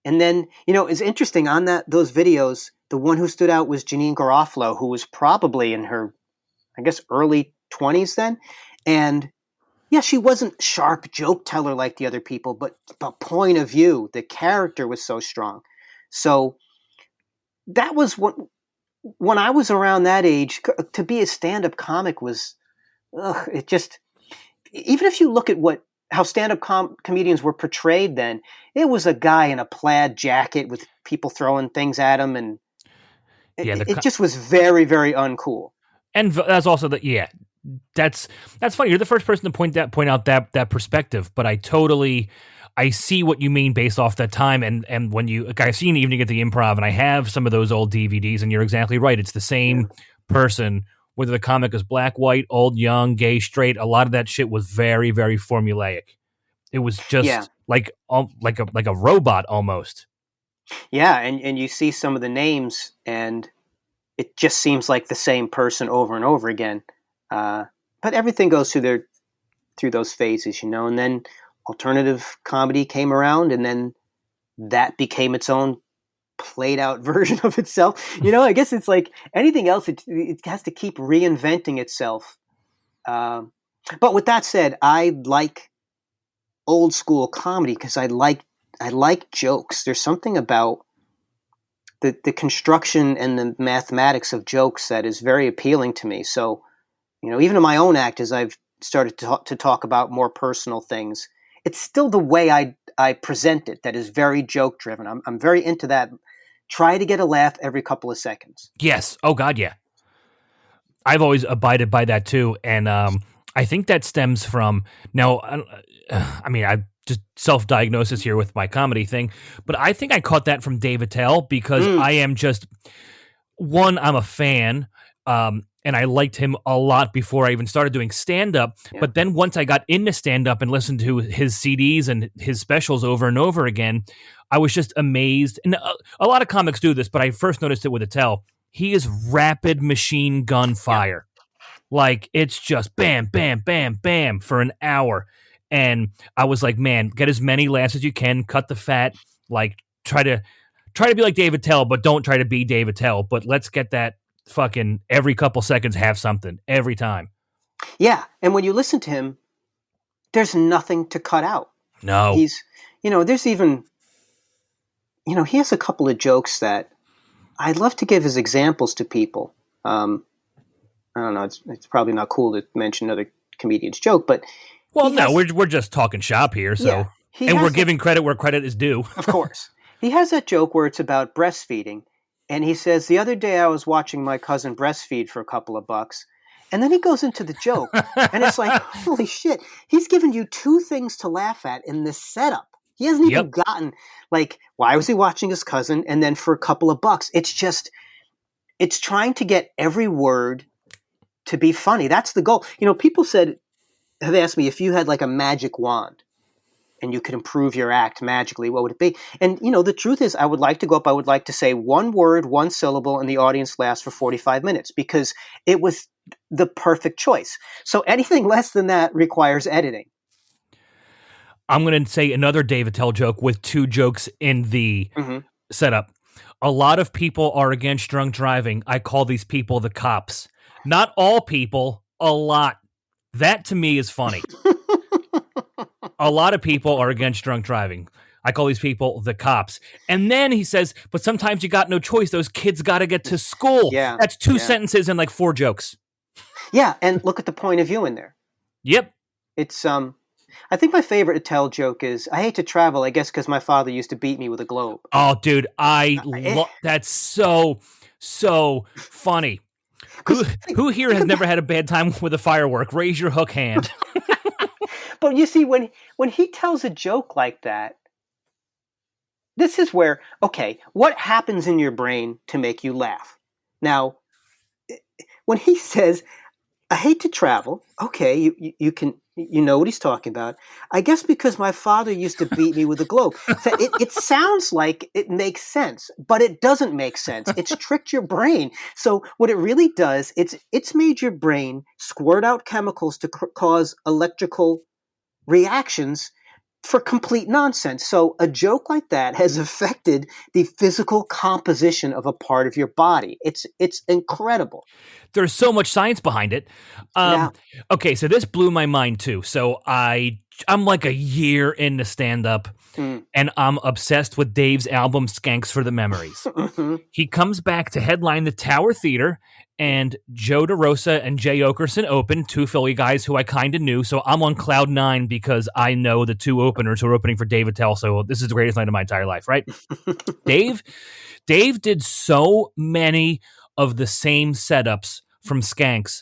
then, it's interesting on those videos, the one who stood out was Janeane Garofalo, who was probably in her, I guess, early 20s then. And yeah, she wasn't sharp joke teller like the other people, but point of view, the character was so strong. So that was when I was around that age, to be a stand-up comic was, it just, even if you look at how stand-up comedians were portrayed then, it was a guy in a plaid jacket with people throwing things at him, and it just was very, very uncool. And that's also that's funny. You're the first person to point out that perspective, but I see what you mean based off that time. And when I've seen Evening at the Improv, and I have some of those old DVDs, and you're exactly right. It's the same person, whether the comic is black, white, old, young, gay, straight. A lot of that shit was very, very formulaic. It was just like a robot almost. Yeah, and you see some of the names, and it just seems like the same person over and over again. But everything goes through those phases, and then alternative comedy came around, and then that became its own played out version of itself. I guess it's like anything else, it has to keep reinventing itself. But with that said, I like old school comedy because I like jokes. There's something about the construction and the mathematics of jokes that is very appealing to me. So, even in my own act, as I've started to talk about more personal things, it's still the way I present it that is very joke driven. I'm very into that. Try to get a laugh every couple of seconds. Yes. Oh God, yeah. I've always abided by that too, and I think that stems from I just self-diagnosis here with my comedy thing, but I think I caught that from Dave Attell because I am just I'm a fan. And I liked him a lot before I even started doing stand-up. Yeah. But then once I got into stand-up and listened to his CDs and his specials over and over again, I was just amazed. And a lot of comics do this, but I first noticed it with Attell. He is rapid machine gun fire. Yeah. Like, it's just bam, bam, bam, bam for an hour. And I was like, man, get as many laughs as you can, cut the fat, like, try to be like Dave Attell, but don't try to be Dave Attell. But let's get that fucking every couple seconds have something every time. Yeah, and when you listen to him, there's nothing to cut out. No. He's, there's even, he has a couple of jokes that I'd love to give as examples to people. I don't know, it's probably not cool to mention another comedian's joke, but we're just talking shop here, so and we're giving credit where credit is due. Of course. He has that joke where it's about breastfeeding. And he says, the other day I was watching my cousin breastfeed for a couple of bucks, And then he goes into the joke, and it's like, holy shit, he's given you two things to laugh at in this setup. He hasn't even gotten, like, why was he watching his cousin? And then for a couple of bucks, it's trying to get every word to be funny. That's the goal. People have asked me, if you had like a magic wand and you could improve your act magically, what would it be? And, the truth is, I would like to go up, I would like to say one word, one syllable, and the audience lasts for 45 minutes because it was the perfect choice. So anything less than that requires editing. I'm going to say another Dave Attell joke with two jokes in the setup. A lot of people are against drunk driving. I call these people the cops. Not all people, a lot. That to me is funny. A lot of people are against drunk driving. I call these people the cops. And then he says, but sometimes you got no choice. Those kids got to get to school. Yeah. That's two sentences and like 4 jokes. Yeah. And look at the point of view in there. Yep. It's, I think my favorite Attell joke is, I hate to travel, I guess, because my father used to beat me with a globe. Oh, dude. That's so funny. Who here has never had a bad time with a firework? Raise your hook hand. But you see, when he tells a joke like that, this is where, okay, what happens in your brain to make you laugh? Now, when he says, I hate to travel, okay, you know what he's talking about. I guess because my father used to beat me with a globe. So it sounds like it makes sense, but it doesn't make sense. It's tricked your brain. So what it really does, it's made your brain squirt out chemicals to cause electrical reactions for complete nonsense. So a joke like that has affected the physical composition of a part of your body. It's incredible. There's so much science behind it. Okay, so this blew my mind too. So I'm like a year into stand-up, and I'm obsessed with Dave's album Skanks for the Memories. He comes back to headline the Tower Theater, and Joe DeRosa and Jay Okerson open, 2 Philly guys who I kind of knew. So I'm on cloud 9 because I know the 2 openers who are opening for Dave Attell. So this is the greatest night of my entire life, right? Dave did so many of the same setups from Skanks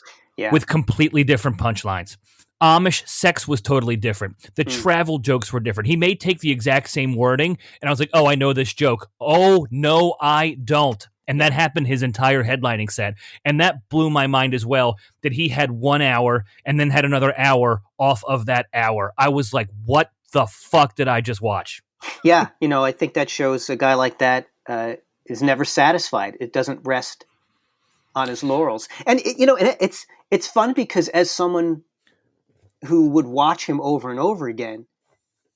with completely different punchlines. Amish sex was totally different. The travel jokes were different. He may take the exact same wording, and I was like, oh, I know this joke. Oh, no, I don't. And that happened his entire headlining set. And that blew my mind as well, that he had 1 hour and then had another hour off of that hour. I was like, what the fuck did I just watch? Yeah, I think that shows a guy like that is never satisfied. It doesn't rest on his laurels. And, it's fun because as someone who would watch him over and over again,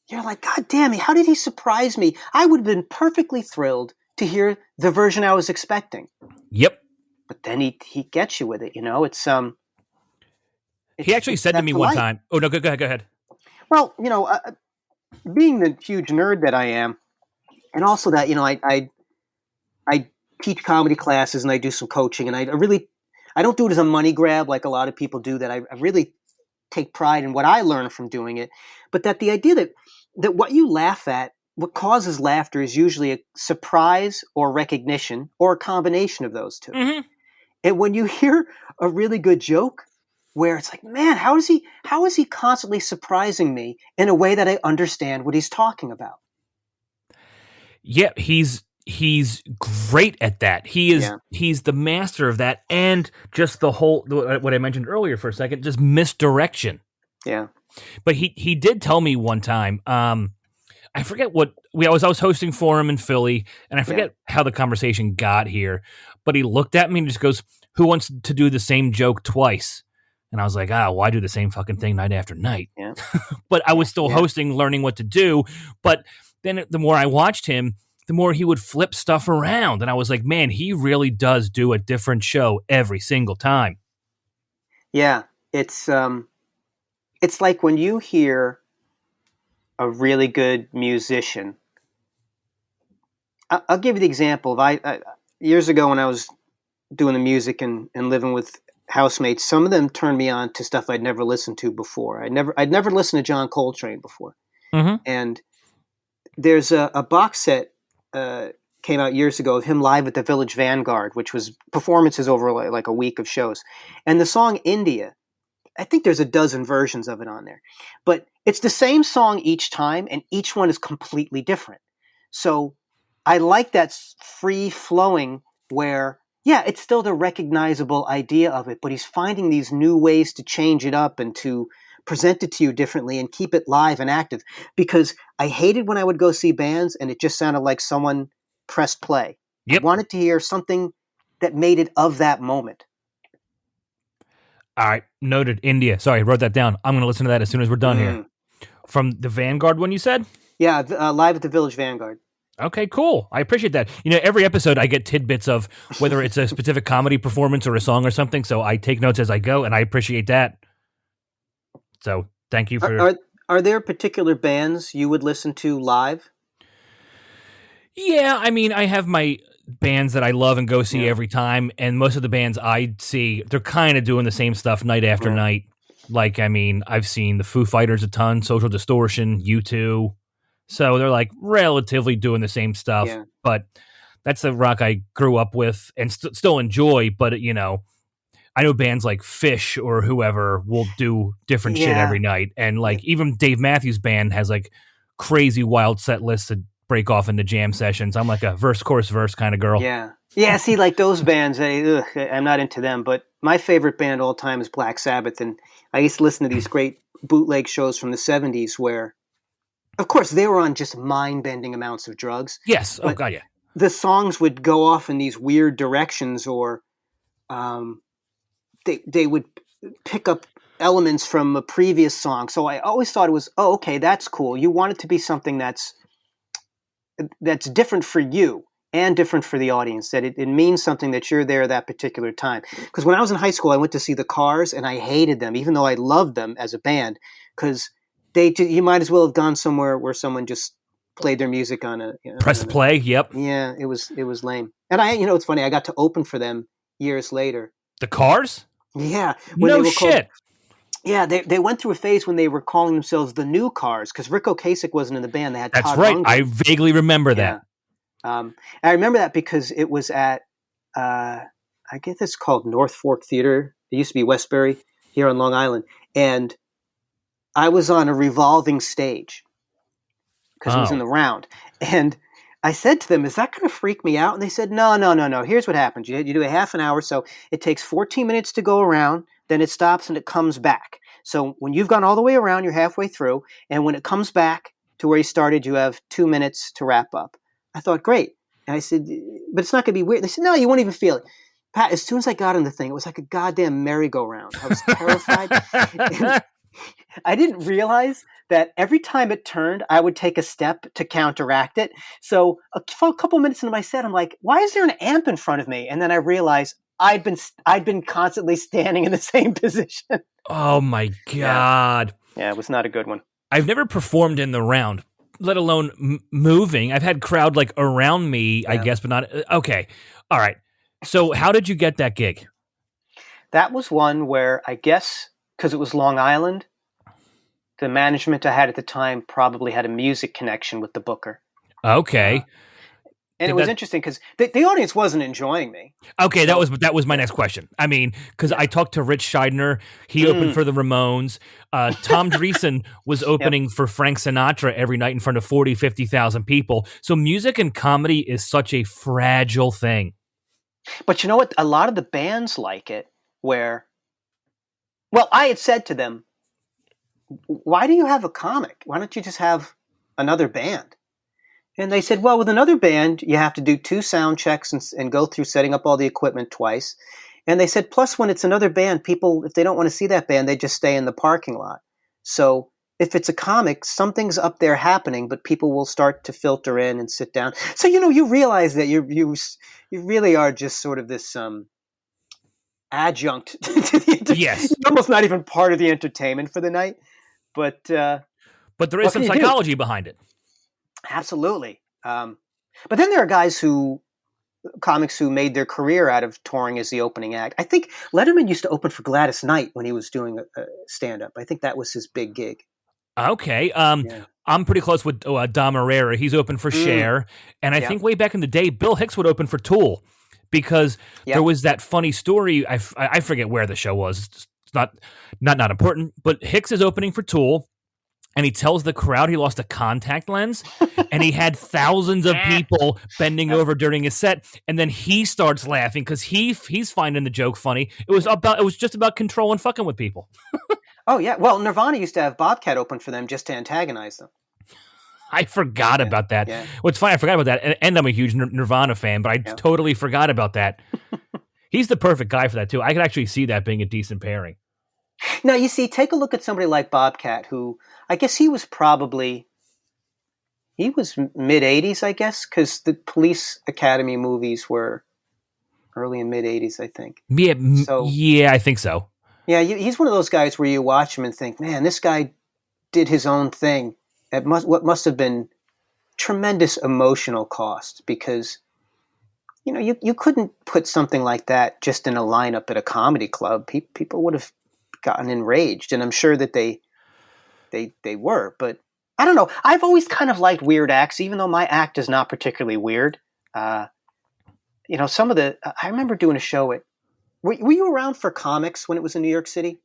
you're like, God damn it, how did he surprise me? I would have been perfectly thrilled to hear the version I was expecting. Yep. But then he gets you with it, it's he actually said to me one time, oh no, go ahead. Well, being the huge nerd that I am, and also that, I teach comedy classes and I do some coaching, and I don't do it as a money grab like a lot of people do, that I really take pride in what I learn from doing it. But that the idea that what you laugh at, what causes laughter, is usually a surprise or recognition or a combination of those two. Mm-hmm. And when you hear a really good joke where it's like, man, how is he constantly surprising me in a way that I understand what he's talking about? Yeah, he's great at that. He's the master of that, and just the whole, what I mentioned earlier for a second, just misdirection. Yeah. But he did tell me one time, I forget what I was hosting for him in Philly, and I forget how the conversation got here, but he looked at me and just goes, who wants to do the same joke twice? And I was like, why do the same fucking thing night after night? Yeah. But I was still hosting, learning what to do. But then the more I watched him, the more he would flip stuff around. And I was like, man, he really does do a different show every single time. Yeah. It's like when you hear a really good musician. I'll give you the example. I years ago when I was doing the music and living with housemates, some of them turned me on to stuff I'd never listened to before. I'd never listened to John Coltrane before. Mm-hmm. And there's a box set came out years ago of him live at the Village Vanguard, which was performances over like a week of shows. And the song India, I think there's a dozen versions of it on there, but it's the same song each time, and each one is completely different. So I like that free flowing where, yeah, it's still the recognizable idea of it, but he's finding these new ways to change it up and to present it to you differently and keep it live and active. Because I hated when I would go see bands and it just sounded like someone pressed play. Yep. I wanted to hear something that made it of that moment. All right, noted. India. Sorry, I wrote that down. I'm going to listen to that as soon as we're done here. From the Vanguard one, you said? Yeah, live at the Village Vanguard. Okay, cool. I appreciate that. Every episode I get tidbits of whether it's a specific comedy performance or a song or something, so I take notes as I go, and I appreciate that. So thank you for... Are there particular bands you would listen to live? Yeah, I mean, I have my bands that I love and go see every time, and most of the bands I see, they're kind of doing the same stuff night after night. Like, I mean, I've seen the Foo Fighters a ton, Social Distortion, U2. So they're like relatively doing the same stuff, but that's the rock I grew up with and still enjoy. But, I know bands like Fish or whoever will do different shit every night. And like even Dave Matthews Band has like crazy wild set lists that break off into jam sessions. I'm like a verse, chorus, verse kind of girl. Yeah. Yeah. See, like those bands, I'm not into them, but my favorite band all time is Black Sabbath. And I used to listen to these great bootleg shows from the 70s where, of course, they were on just mind-bending amounts of drugs. Yes. Oh, God, yeah. The songs would go off in these weird directions, or they would pick up elements from a previous song. So I always thought it was, okay, that's cool. You want it to be something that's different for you and different for the audience, that it means something that you're there at that particular time. Because when I was in high school, I went to see the Cars, and I hated them, even though I loved them as a band, because you might as well have gone somewhere where someone just played their music on a press play. Yep. Yeah, it was lame. And it's funny. I got to open for them years later. The Cars? Yeah. No shit. They went through a phase when they were calling themselves the New Cars because Rick Ocasek wasn't in the band. They had That's Todd right. Rundgren. I vaguely remember that. I remember that because it was at I guess it's called North Fork Theater. It used to be Westbury here on Long Island, and I was on a revolving stage because it was in the round. And I said to them, is that going to freak me out? And they said, no. Here's what happens. You do a half an hour. So it takes 14 minutes to go around. Then it stops and it comes back. So when you've gone all the way around, you're halfway through. And when it comes back to where you started, you have 2 minutes to wrap up. I thought, great. And I said, but it's not going to be weird. They said, no, you won't even feel it. Pat, as soon as I got on the thing, it was like a goddamn merry-go-round. I was terrified. I didn't realize that every time it turned, I would take a step to counteract it. So a couple minutes into my set, I'm like, why is there an amp in front of me? And then I realized I'd been constantly standing in the same position. Oh my God. Yeah, it was not a good one. I've never performed in the round, let alone moving. I've had crowd like around me, I guess, but not. Okay. All right. So how did you get that gig? That was one where I guess because it was Long Island, the management I had at the time probably had a music connection with the booker. Okay. And it was interesting because the audience wasn't enjoying me. Okay, that was my next question. I mean, because I talked to Rich Scheidner. He opened for the Ramones. Tom Dreesen was opening for Frank Sinatra every night in front of 40, 50,000 people. So music and comedy is such a fragile thing. But you know what? A lot of the bands like it where... Well, I had said to them, why do you have a comic? Why don't you just have another band? And they said, well, with another band, you have to do 2 sound checks and go through setting up all the equipment twice. And they said, plus when it's another band, people, if they don't want to see that band, they just stay in the parking lot. So if it's a comic, something's up there happening, but people will start to filter in and sit down. So, you realize that you really are just sort of this adjunct to the yes. You're almost not even part of the entertainment for the night. But there is some psychology behind it. Absolutely. But then there are comics who made their career out of touring as the opening act. I think Letterman used to open for Gladys Knight when he was doing a stand-up. I think that was his big gig. Okay. I'm pretty close with Dom Herrera. He's open for Cher. And I think way back in the day, Bill Hicks would open for Tool because there was that funny story. I forget where the show was. It's not important. But Hicks is opening for Tool. And he tells the crowd he lost a contact lens, and he had thousands of people bending over during his set. And then he starts laughing because he's finding the joke funny. It was just about control and fucking with people. Oh yeah, well, Nirvana used to have Bobcat open for them just to antagonize them. I forgot about that. Yeah. What's funny, I forgot about that, and I'm a huge Nirvana fan, but I totally forgot about that. He's the perfect guy for that too. I could actually see that being a decent pairing. Now, you see, take a look at somebody like Bobcat, who I guess he was mid-'80s, I guess, because the Police Academy movies were early and mid-'80s, I think. Yeah, I think so. Yeah, he's one of those guys where you watch him and think, man, this guy did his own thing at what must have been tremendous emotional cost, because you couldn't put something like that just in a lineup at a comedy club. People would have gotten enraged, and I'm sure that they were, but I don't know. I've always kind of liked weird acts, even though my act is not particularly weird. I remember doing a show at. Were you around for comics when it was in New York City?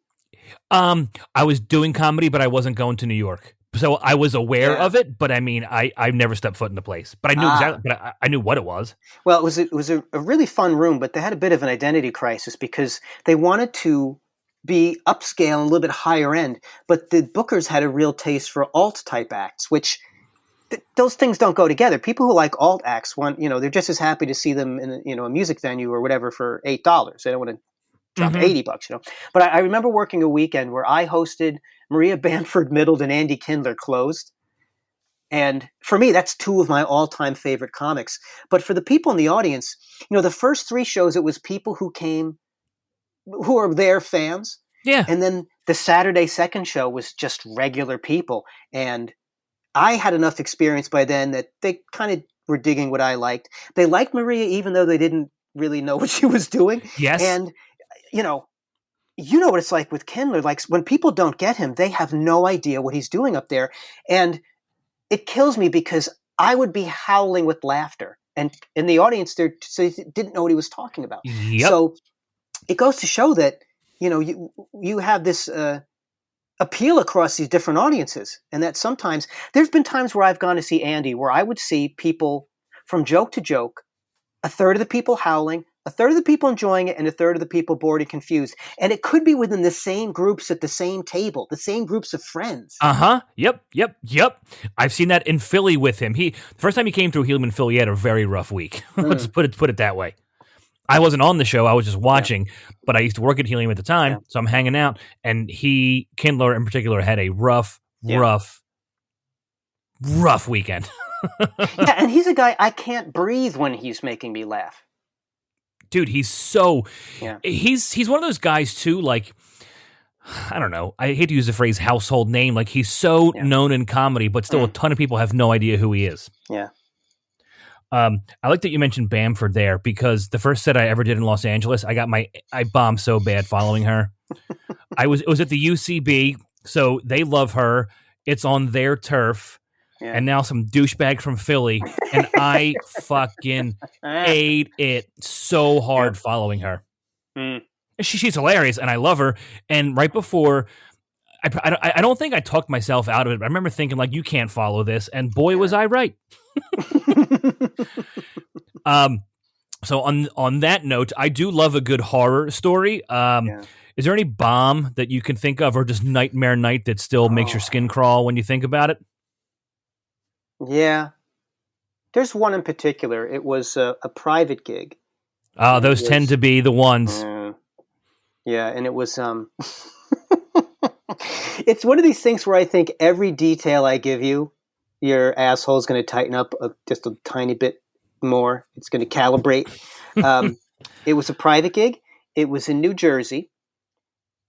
I was doing comedy, but I wasn't going to New York, so I was aware of it. But I mean, I've never stepped foot in the place, but I knew exactly. But I knew what it was. Well, it was a really fun room, but they had a bit of an identity crisis because they wanted to be upscale and a little bit higher end, but the bookers had a real taste for alt type acts, which those things don't go together. People who like alt acts they're just as happy to see them in a music venue or whatever for $8. They don't want to drop $80, But I remember working a weekend where I hosted Maria Bamford Middled and Andy Kindler closed. And for me, that's two of my all-time favorite comics. But for the people in the audience, the first three shows, it was people who came who are their fans. Yeah. And then the Saturday second show was just regular people. And I had enough experience by then that they kind of were digging what I liked. They liked Maria even though they didn't really know what she was doing. Yes. And, you know what it's like with Kindler. Like when people don't get him, they have no idea what he's doing up there. And it kills me because I would be howling with laughter. And in the audience, they didn't know what he was talking about. Yep. So it goes to show that, you have this appeal across these different audiences. And that sometimes there's been times where I've gone to see Andy where I would see people from joke to joke, a third of the people howling, a third of the people enjoying it, and a third of the people bored and confused. And it could be within the same groups at the same table, the same groups of friends. Uh-huh. Yep. I've seen that in Philly with him. The first time he came through Helium in Philly, he had a very rough week. Let's put it that way. I wasn't on the show. I was just watching, but I used to work at Helium at the time, so I'm hanging out. And Kindler in particular, had a rough weekend. Yeah, and he's a guy I can't breathe when he's making me laugh. Dude, he's so he's one of those guys too, like, I don't know, I hate to use the phrase household name, like he's so known in comedy, but still a ton of people have no idea who he is. Yeah. I like that you mentioned Bamford there, because the first set I ever did in Los Angeles, I bombed so bad following her. It was at the UCB, so they love her. It's on their turf. Yeah. And now some douchebag from Philly, and I fucking ate it so hard following her. Mm. She's hilarious, and I love her. And right before, I don't think I talked myself out of it, but I remember thinking, like, you can't follow this, and boy, was I right. So on that note, I do love a good horror story. Is there any bomb that you can think of, or just Nightmare Night that still makes your skin crawl when you think about it? Yeah. There's one in particular. It was a private gig. Those tend to be the ones. Yeah, and it was... It's one of these things where I think every detail I give you, your asshole is going to tighten up just a tiny bit more. It's going to calibrate. It was a private gig. It was in New Jersey.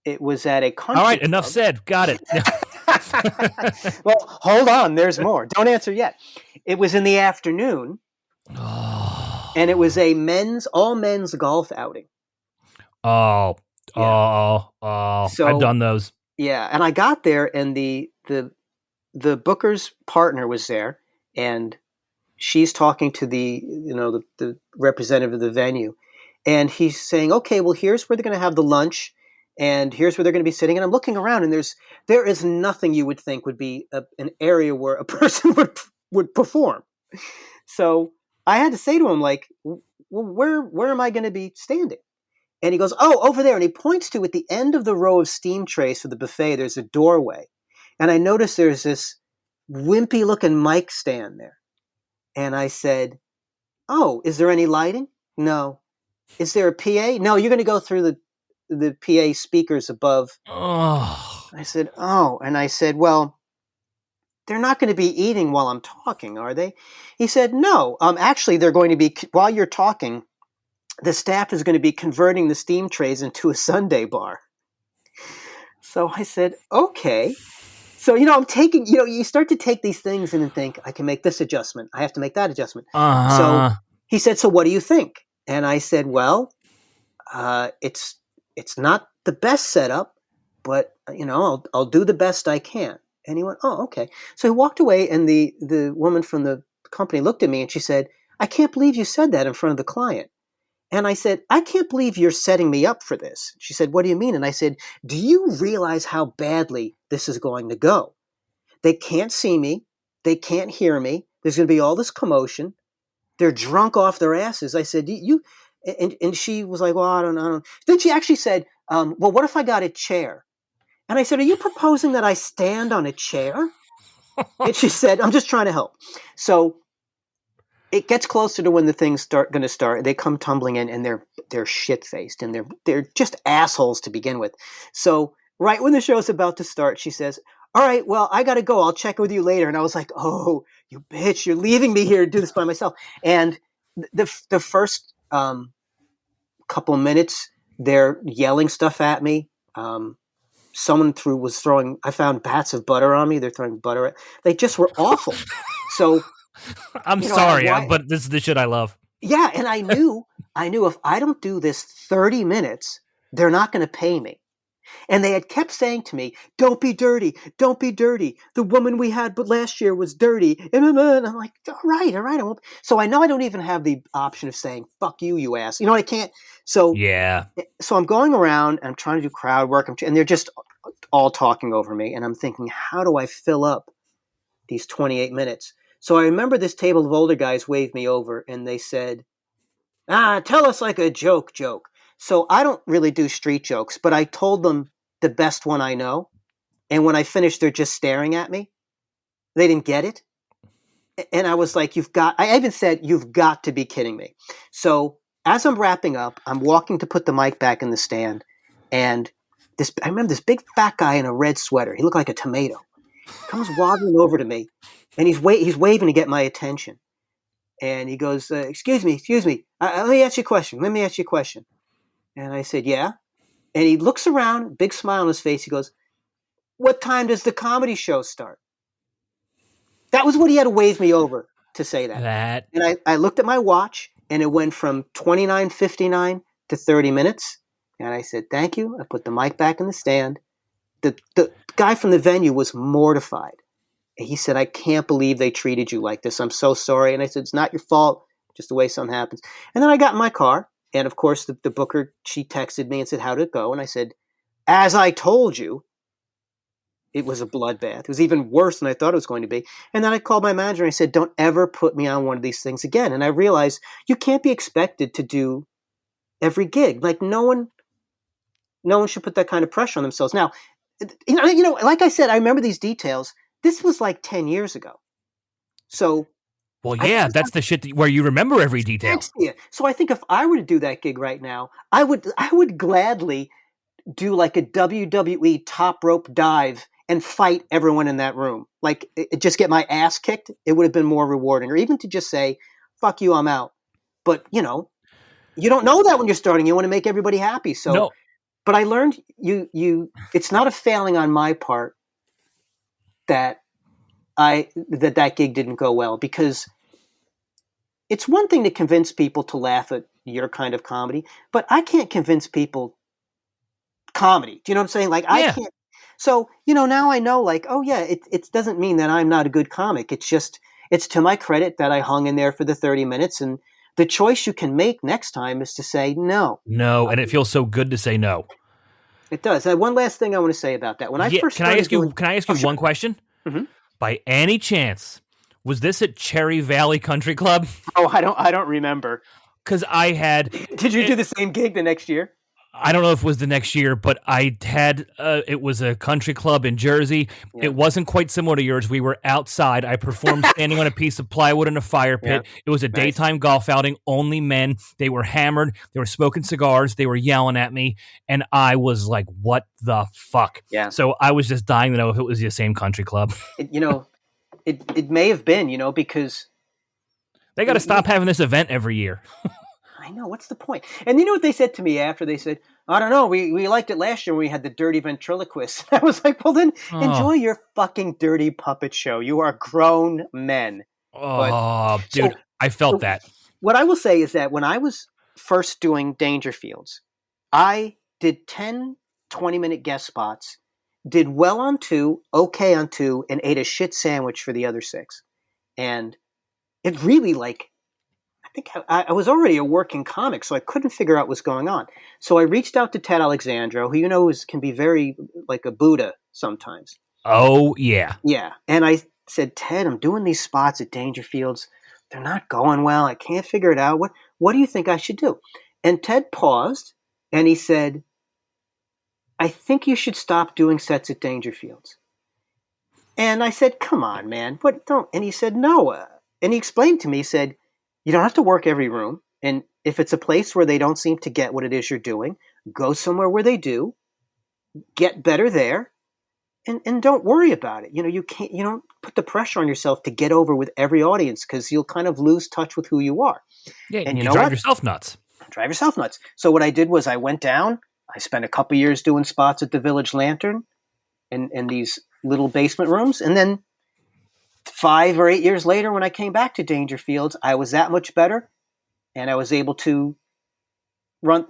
It was at a country All right, enough said. Got it. Well, hold on. There's more. Don't answer yet. It was in the afternoon, and it was a all men's golf outing. So, I've done those. Yeah, and I got there, and the the booker's partner was there, and she's talking to the representative of the venue, and he's saying, okay, well, here's where they're going to have the lunch, and here's where they're going to be sitting. And I'm looking around, and there is nothing you would think would be an area where a person would perform. So I had to say to him, like, well, where am I going to be standing? And he goes, oh, over there. And he points to, at the end of the row of steam trays for the buffet, there's a doorway. And I noticed there's this wimpy looking mic stand there. And I said, oh, is there any lighting? No. Is there a PA? No, you're going to go through the PA speakers above. Oh. I said, oh. And I said, well, they're not going to be eating while I'm talking, are they? He said, no. Actually, they're going to be, while you're talking, the staff is going to be converting the steam trays into a sundae bar. So I said, okay. So, I'm taking, you start to take these things and think, I can make this adjustment. I have to make that adjustment. So he said, so what do you think? And I said, well, it's not the best setup, but, I'll do the best I can. And he went, oh, okay. So he walked away, and the woman from the company looked at me and she said, I can't believe you said that in front of the client. And I said, I can't believe you're setting me up for this. She said, what do you mean? And I said, do you realize how badly this is going to go? They can't see me. They can't hear me. There's going to be all this commotion. They're drunk off their asses. I said, and she was like, well, I don't know. Then she actually said, well, what if I got a chair? And I said, are you proposing that I stand on a chair? And she said, I'm just trying to help. So it gets closer to when the things going to start. They come tumbling in, and they're shit-faced, and they're just assholes to begin with. So right when the show's about to start, she says, all right, well, I got to go. I'll check with you later. And I was like, oh, you bitch, you're leaving me here to do this by myself. And the first couple of minutes, they're yelling stuff at me. Someone I found bats of butter on me. They're throwing butter at. They just were awful. So I'm sorry, but this is the shit I love. Yeah, and I knew if I don't do this 30 minutes, they're not going to pay me. And they had kept saying to me, don't be dirty, don't be dirty. The woman we had last year was dirty. And I'm like, all right. I won't. So I know I don't even have the option of saying, fuck you, you ass. I can't. So yeah. So I'm going around, and I'm trying to do crowd work, and they're just all talking over me. And I'm thinking, how do I fill up these 28 minutes? So I remember this table of older guys waved me over, and they said, tell us like a joke. So I don't really do street jokes, but I told them the best one I know. And when I finished, they're just staring at me. They didn't get it. And I was like, I even said, you've got to be kidding me. So as I'm wrapping up, I'm walking to put the mic back in the stand. And I remember this big fat guy in a red sweater. He looked like a tomato. Comes waddling over to me, and he's waving to get my attention. And he goes, excuse me. Let me ask you a question. And I said, yeah. And he looks around, big smile on his face. He goes, what time does the comedy show start? That was what he had to wave me over to say that. And I looked at my watch, and it went from 29:59 to 30 minutes. And I said, thank you. I put the mic back in the stand. The guy from the venue was mortified. He said, I can't believe they treated you like this. I'm so sorry. And I said, it's not your fault, just the way something happens. And then I got in my car. And of course, the booker, she texted me and said, how'd it go? And I said, as I told you, it was a bloodbath. It was even worse than I thought it was going to be. And then I called my manager and I said, don't ever put me on one of these things again. And I realized you can't be expected to do every gig. Like no one should put that kind of pressure on themselves. Now, like I said, I remember these details. This was like 10 years ago. So, well, yeah, that's the shit where you remember every detail. So I think if I were to do that gig right now, I would gladly do like a WWE top rope dive and fight everyone in that room. Like just get my ass kicked. It would have been more rewarding, or even to just say, fuck you, I'm out. But you don't know that when you're starting. You want to make everybody happy. So, no. But I learned it's not a failing on my part that that gig didn't go well, because it's one thing to convince people to laugh at your kind of comedy, but I can't convince people comedy. Do you know what I'm saying? Like I can't. So, now I know, like, oh yeah, it doesn't mean that I'm not a good comic. It's just, it's to my credit that I hung in there for the 30 minutes. And the choice you can make next time is to say no. No, and it feels so good to say no. It does. One last thing I want to say about that. When I Yeah, first can I started ask you? doing, Can I ask you sure. one question? Mhm. By any chance, was this at Cherry Valley Country Club? Oh, I don't remember. Because I had. Did you do the same gig the next year? I don't know if it was the next year, but I had. It was a country club in Jersey. Yeah. It wasn't quite similar to yours. We were outside. I performed standing on a piece of plywood in a fire pit. Yeah. It was a daytime golf outing. Only men. They were hammered. They were smoking cigars. They were yelling at me, and I was like, "What the fuck?" Yeah. So I was just dying to know if it was the same country club. It may have been, because They got to stop having this event every year. I know, what's the point? And you know what they said to me after? They said, I don't know, we liked it last year when we had the dirty ventriloquist. I was like, well then, enjoy your fucking dirty puppet show. You are grown men. Oh, dude, I felt that. What I will say is that when I was first doing Dangerfields, I did 10, 20-minute guest spots, did well on 2, okay on 2, and ate a shit sandwich for the other 6. And it really, I think I was already a working comic, so I couldn't figure out what's going on. So I reached out to Ted Alexandro, who can be very like a Buddha sometimes. Oh, yeah. Yeah. And I said, Ted, I'm doing these spots at Dangerfields. They're not going well. I can't figure it out. What do you think I should do? And Ted paused, and he said, I think you should stop doing sets at Dangerfields. And I said, come on, man. What? Don't. And he said, no. And he explained to me, he said, you don't have to work every room. And if it's a place where they don't seem to get what it is you're doing, go somewhere where they do, get better there, and don't worry about it. You don't put the pressure on yourself to get over with every audience because you'll kind of lose touch with who you are. Yeah, and you drive yourself nuts. Drive yourself nuts. So what I did was I went down, I spent a couple years doing spots at the Village Lantern in these little basement rooms, and then 5 or 8 years later, when I came back to Dangerfields, I was that much better, and I was able to work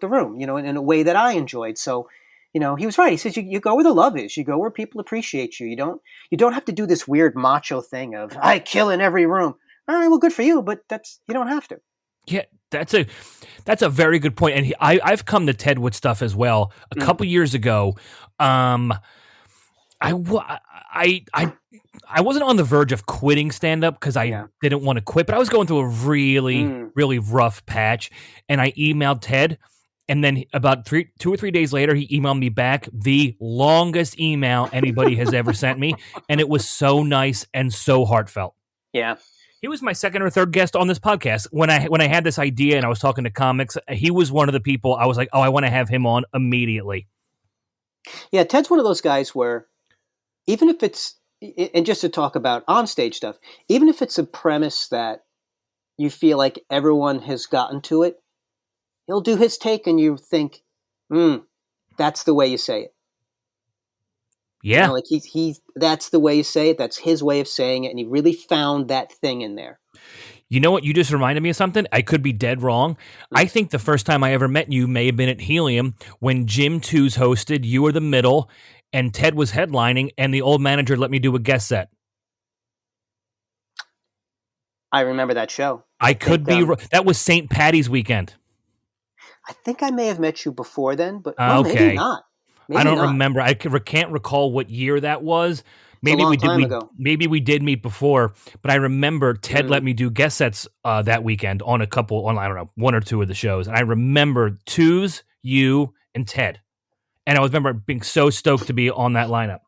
the room, in a way that I enjoyed. So, he was right. He says, you go where the love is. You go where people appreciate you. You don't have to do this weird macho thing of, I kill in every room. All right, well, good for you, but you don't have to. Yeah, that's a very good point. And I've come to Ted with stuff as well. A couple years ago, I wasn't on the verge of quitting stand-up because I didn't want to quit, but I was going through a really, really rough patch, and I emailed Ted, and then about 2 or 3 days later, he emailed me back the longest email anybody has ever sent me, and it was so nice and so heartfelt. Yeah. He was my second or third guest on this podcast. When I had this idea and I was talking to comics, he was one of the people I was like, oh, I want to have him on immediately. Yeah, Ted's one of those guys where even if it's, and just to talk about onstage stuff, even if it's a premise that you feel like everyone has gotten to it, he'll do his take and you think, that's the way you say it. Yeah. Like that's the way you say it. That's his way of saying it. And he really found that thing in there. You know what? You just reminded me of something. I could be dead wrong. I think the first time I ever met you may have been at Helium when Jim Two's hosted, you were the middle, and Ted was headlining, and the old manager let me do a guest set. I remember that show. I could be that was St. Patty's weekend. I think I may have met you before then, but okay. Maybe not. I don't remember. I can't recall what year that was. Maybe we did meet before, but I remember Ted let me do guest sets that weekend on I don't know, 1 or 2 of the shows. And I remember Two's, you, and Ted. And I remember being so stoked to be on that lineup.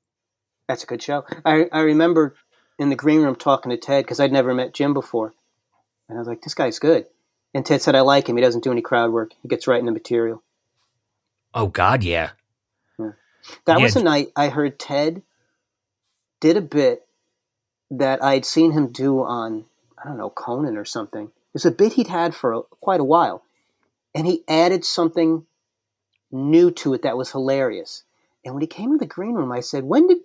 That's a good show. I remember in the green room talking to Ted because I'd never met Jim before. And I was like, this guy's good. And Ted said, I like him. He doesn't do any crowd work. He gets right in the material. Oh, God, yeah. That was a night I heard Ted did a bit that I'd seen him do on, I don't know, Conan or something. It was a bit he'd had for quite a while. And he added something new to it that was hilarious. And when he came to the green room, I said, when did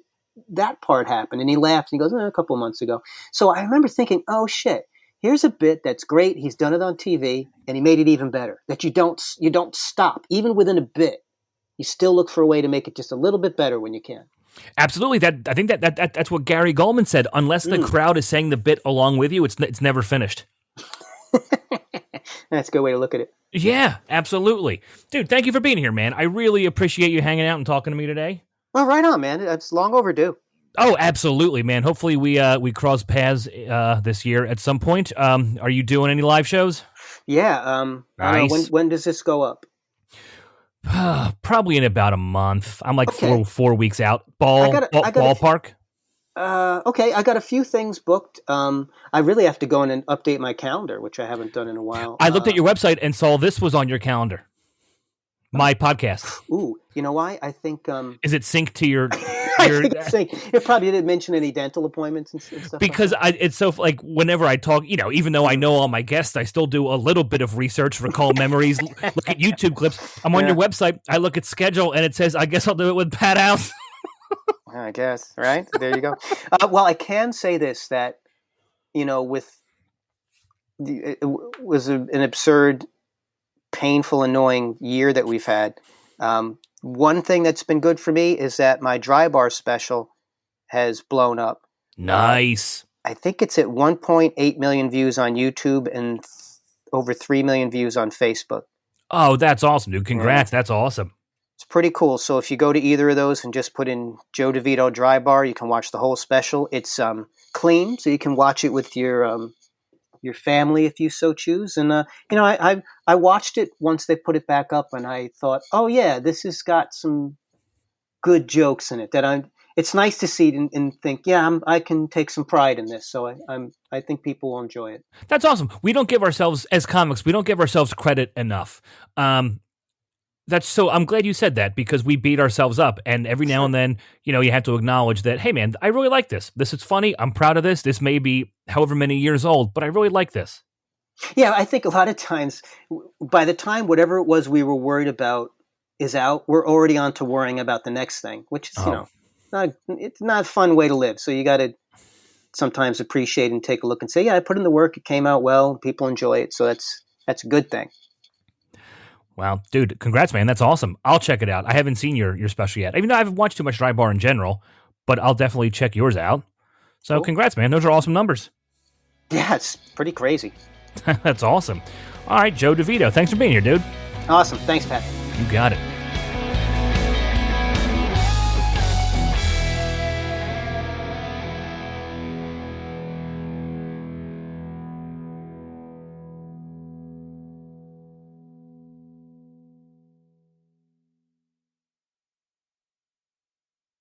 that part happen? And he laughed. And he goes, a couple of months ago. So I remember thinking, oh, shit. Here's a bit that's great. He's done it on TV, and he made it even better. That you don't stop, even within a bit. you still look for a way to make it just a little bit better when you can. Absolutely. I think that's what Gary Goldman said. Unless the crowd is saying the bit along with you, it's never finished. That's a good way to look at it. Yeah, absolutely. Dude, thank you for being here, man. I really appreciate you hanging out and talking to me today. Well, right on, man. It's long overdue. Oh, absolutely, man. Hopefully we cross paths this year at some point. Are you doing any live shows? Yeah. Nice. I don't know, when does this go up? Probably in about a month. I'm like 4 weeks out. Ballpark. Okay, I got a few things booked. I really have to go in and update my calendar, which I haven't done in a while. I looked at your website and saw this was on your calendar. My podcast. Ooh, you know why? I think... Is it synced to your... I think it's synced. It probably didn't mention any dental appointments and stuff. Because it's so, like, whenever I talk, even though I know all my guests, I still do a little bit of research, recall memories, look at YouTube clips. I'm on your website. I look at schedule, and it says, I guess I'll do it with Pat House. I guess, right? There you go. Well, I can say this, that, it was an absurd, painful, annoying year that we've had. One thing that's been good for me is that my dry bar special has blown up. Nice. I think it's at 1.8 million views on YouTube and over 3 million views on Facebook. Oh, that's awesome, dude. Congrats. Yeah. That's awesome. It's pretty cool. So if you go to either of those and just put in Joe DeVito Dry Bar, you can watch the whole special. It's clean, so you can watch it with your family if you so choose. And I watched it once they put it back up, and I thought, oh yeah, this has got some good jokes in it. It's nice to see it and think, yeah, I can take some pride in this. So I think people will enjoy it. That's awesome. We don't give ourselves, as comics, we don't give ourselves credit enough. I'm glad you said that, because we beat ourselves up, and every now and then, you have to acknowledge that, hey man, I really like this. This is funny. I'm proud of this. This may be however many years old, but I really like this. Yeah, I think a lot of times, by the time whatever it was we were worried about is out, we're already on to worrying about the next thing, which is, it's not a fun way to live. So you got to sometimes appreciate and take a look and say, yeah, I put in the work. It came out well. People enjoy it. So that's a good thing. Wow, dude, congrats, man. That's awesome. I'll check it out. I haven't seen your special yet. Even though I haven't watched too much Dry Bar in general, but I'll definitely check yours out. So cool. Congrats, man. Those are awesome numbers. Yeah, it's pretty crazy. That's awesome. All right, Joe DeVito, thanks for being here, dude. Awesome. Thanks, Pat. You got it.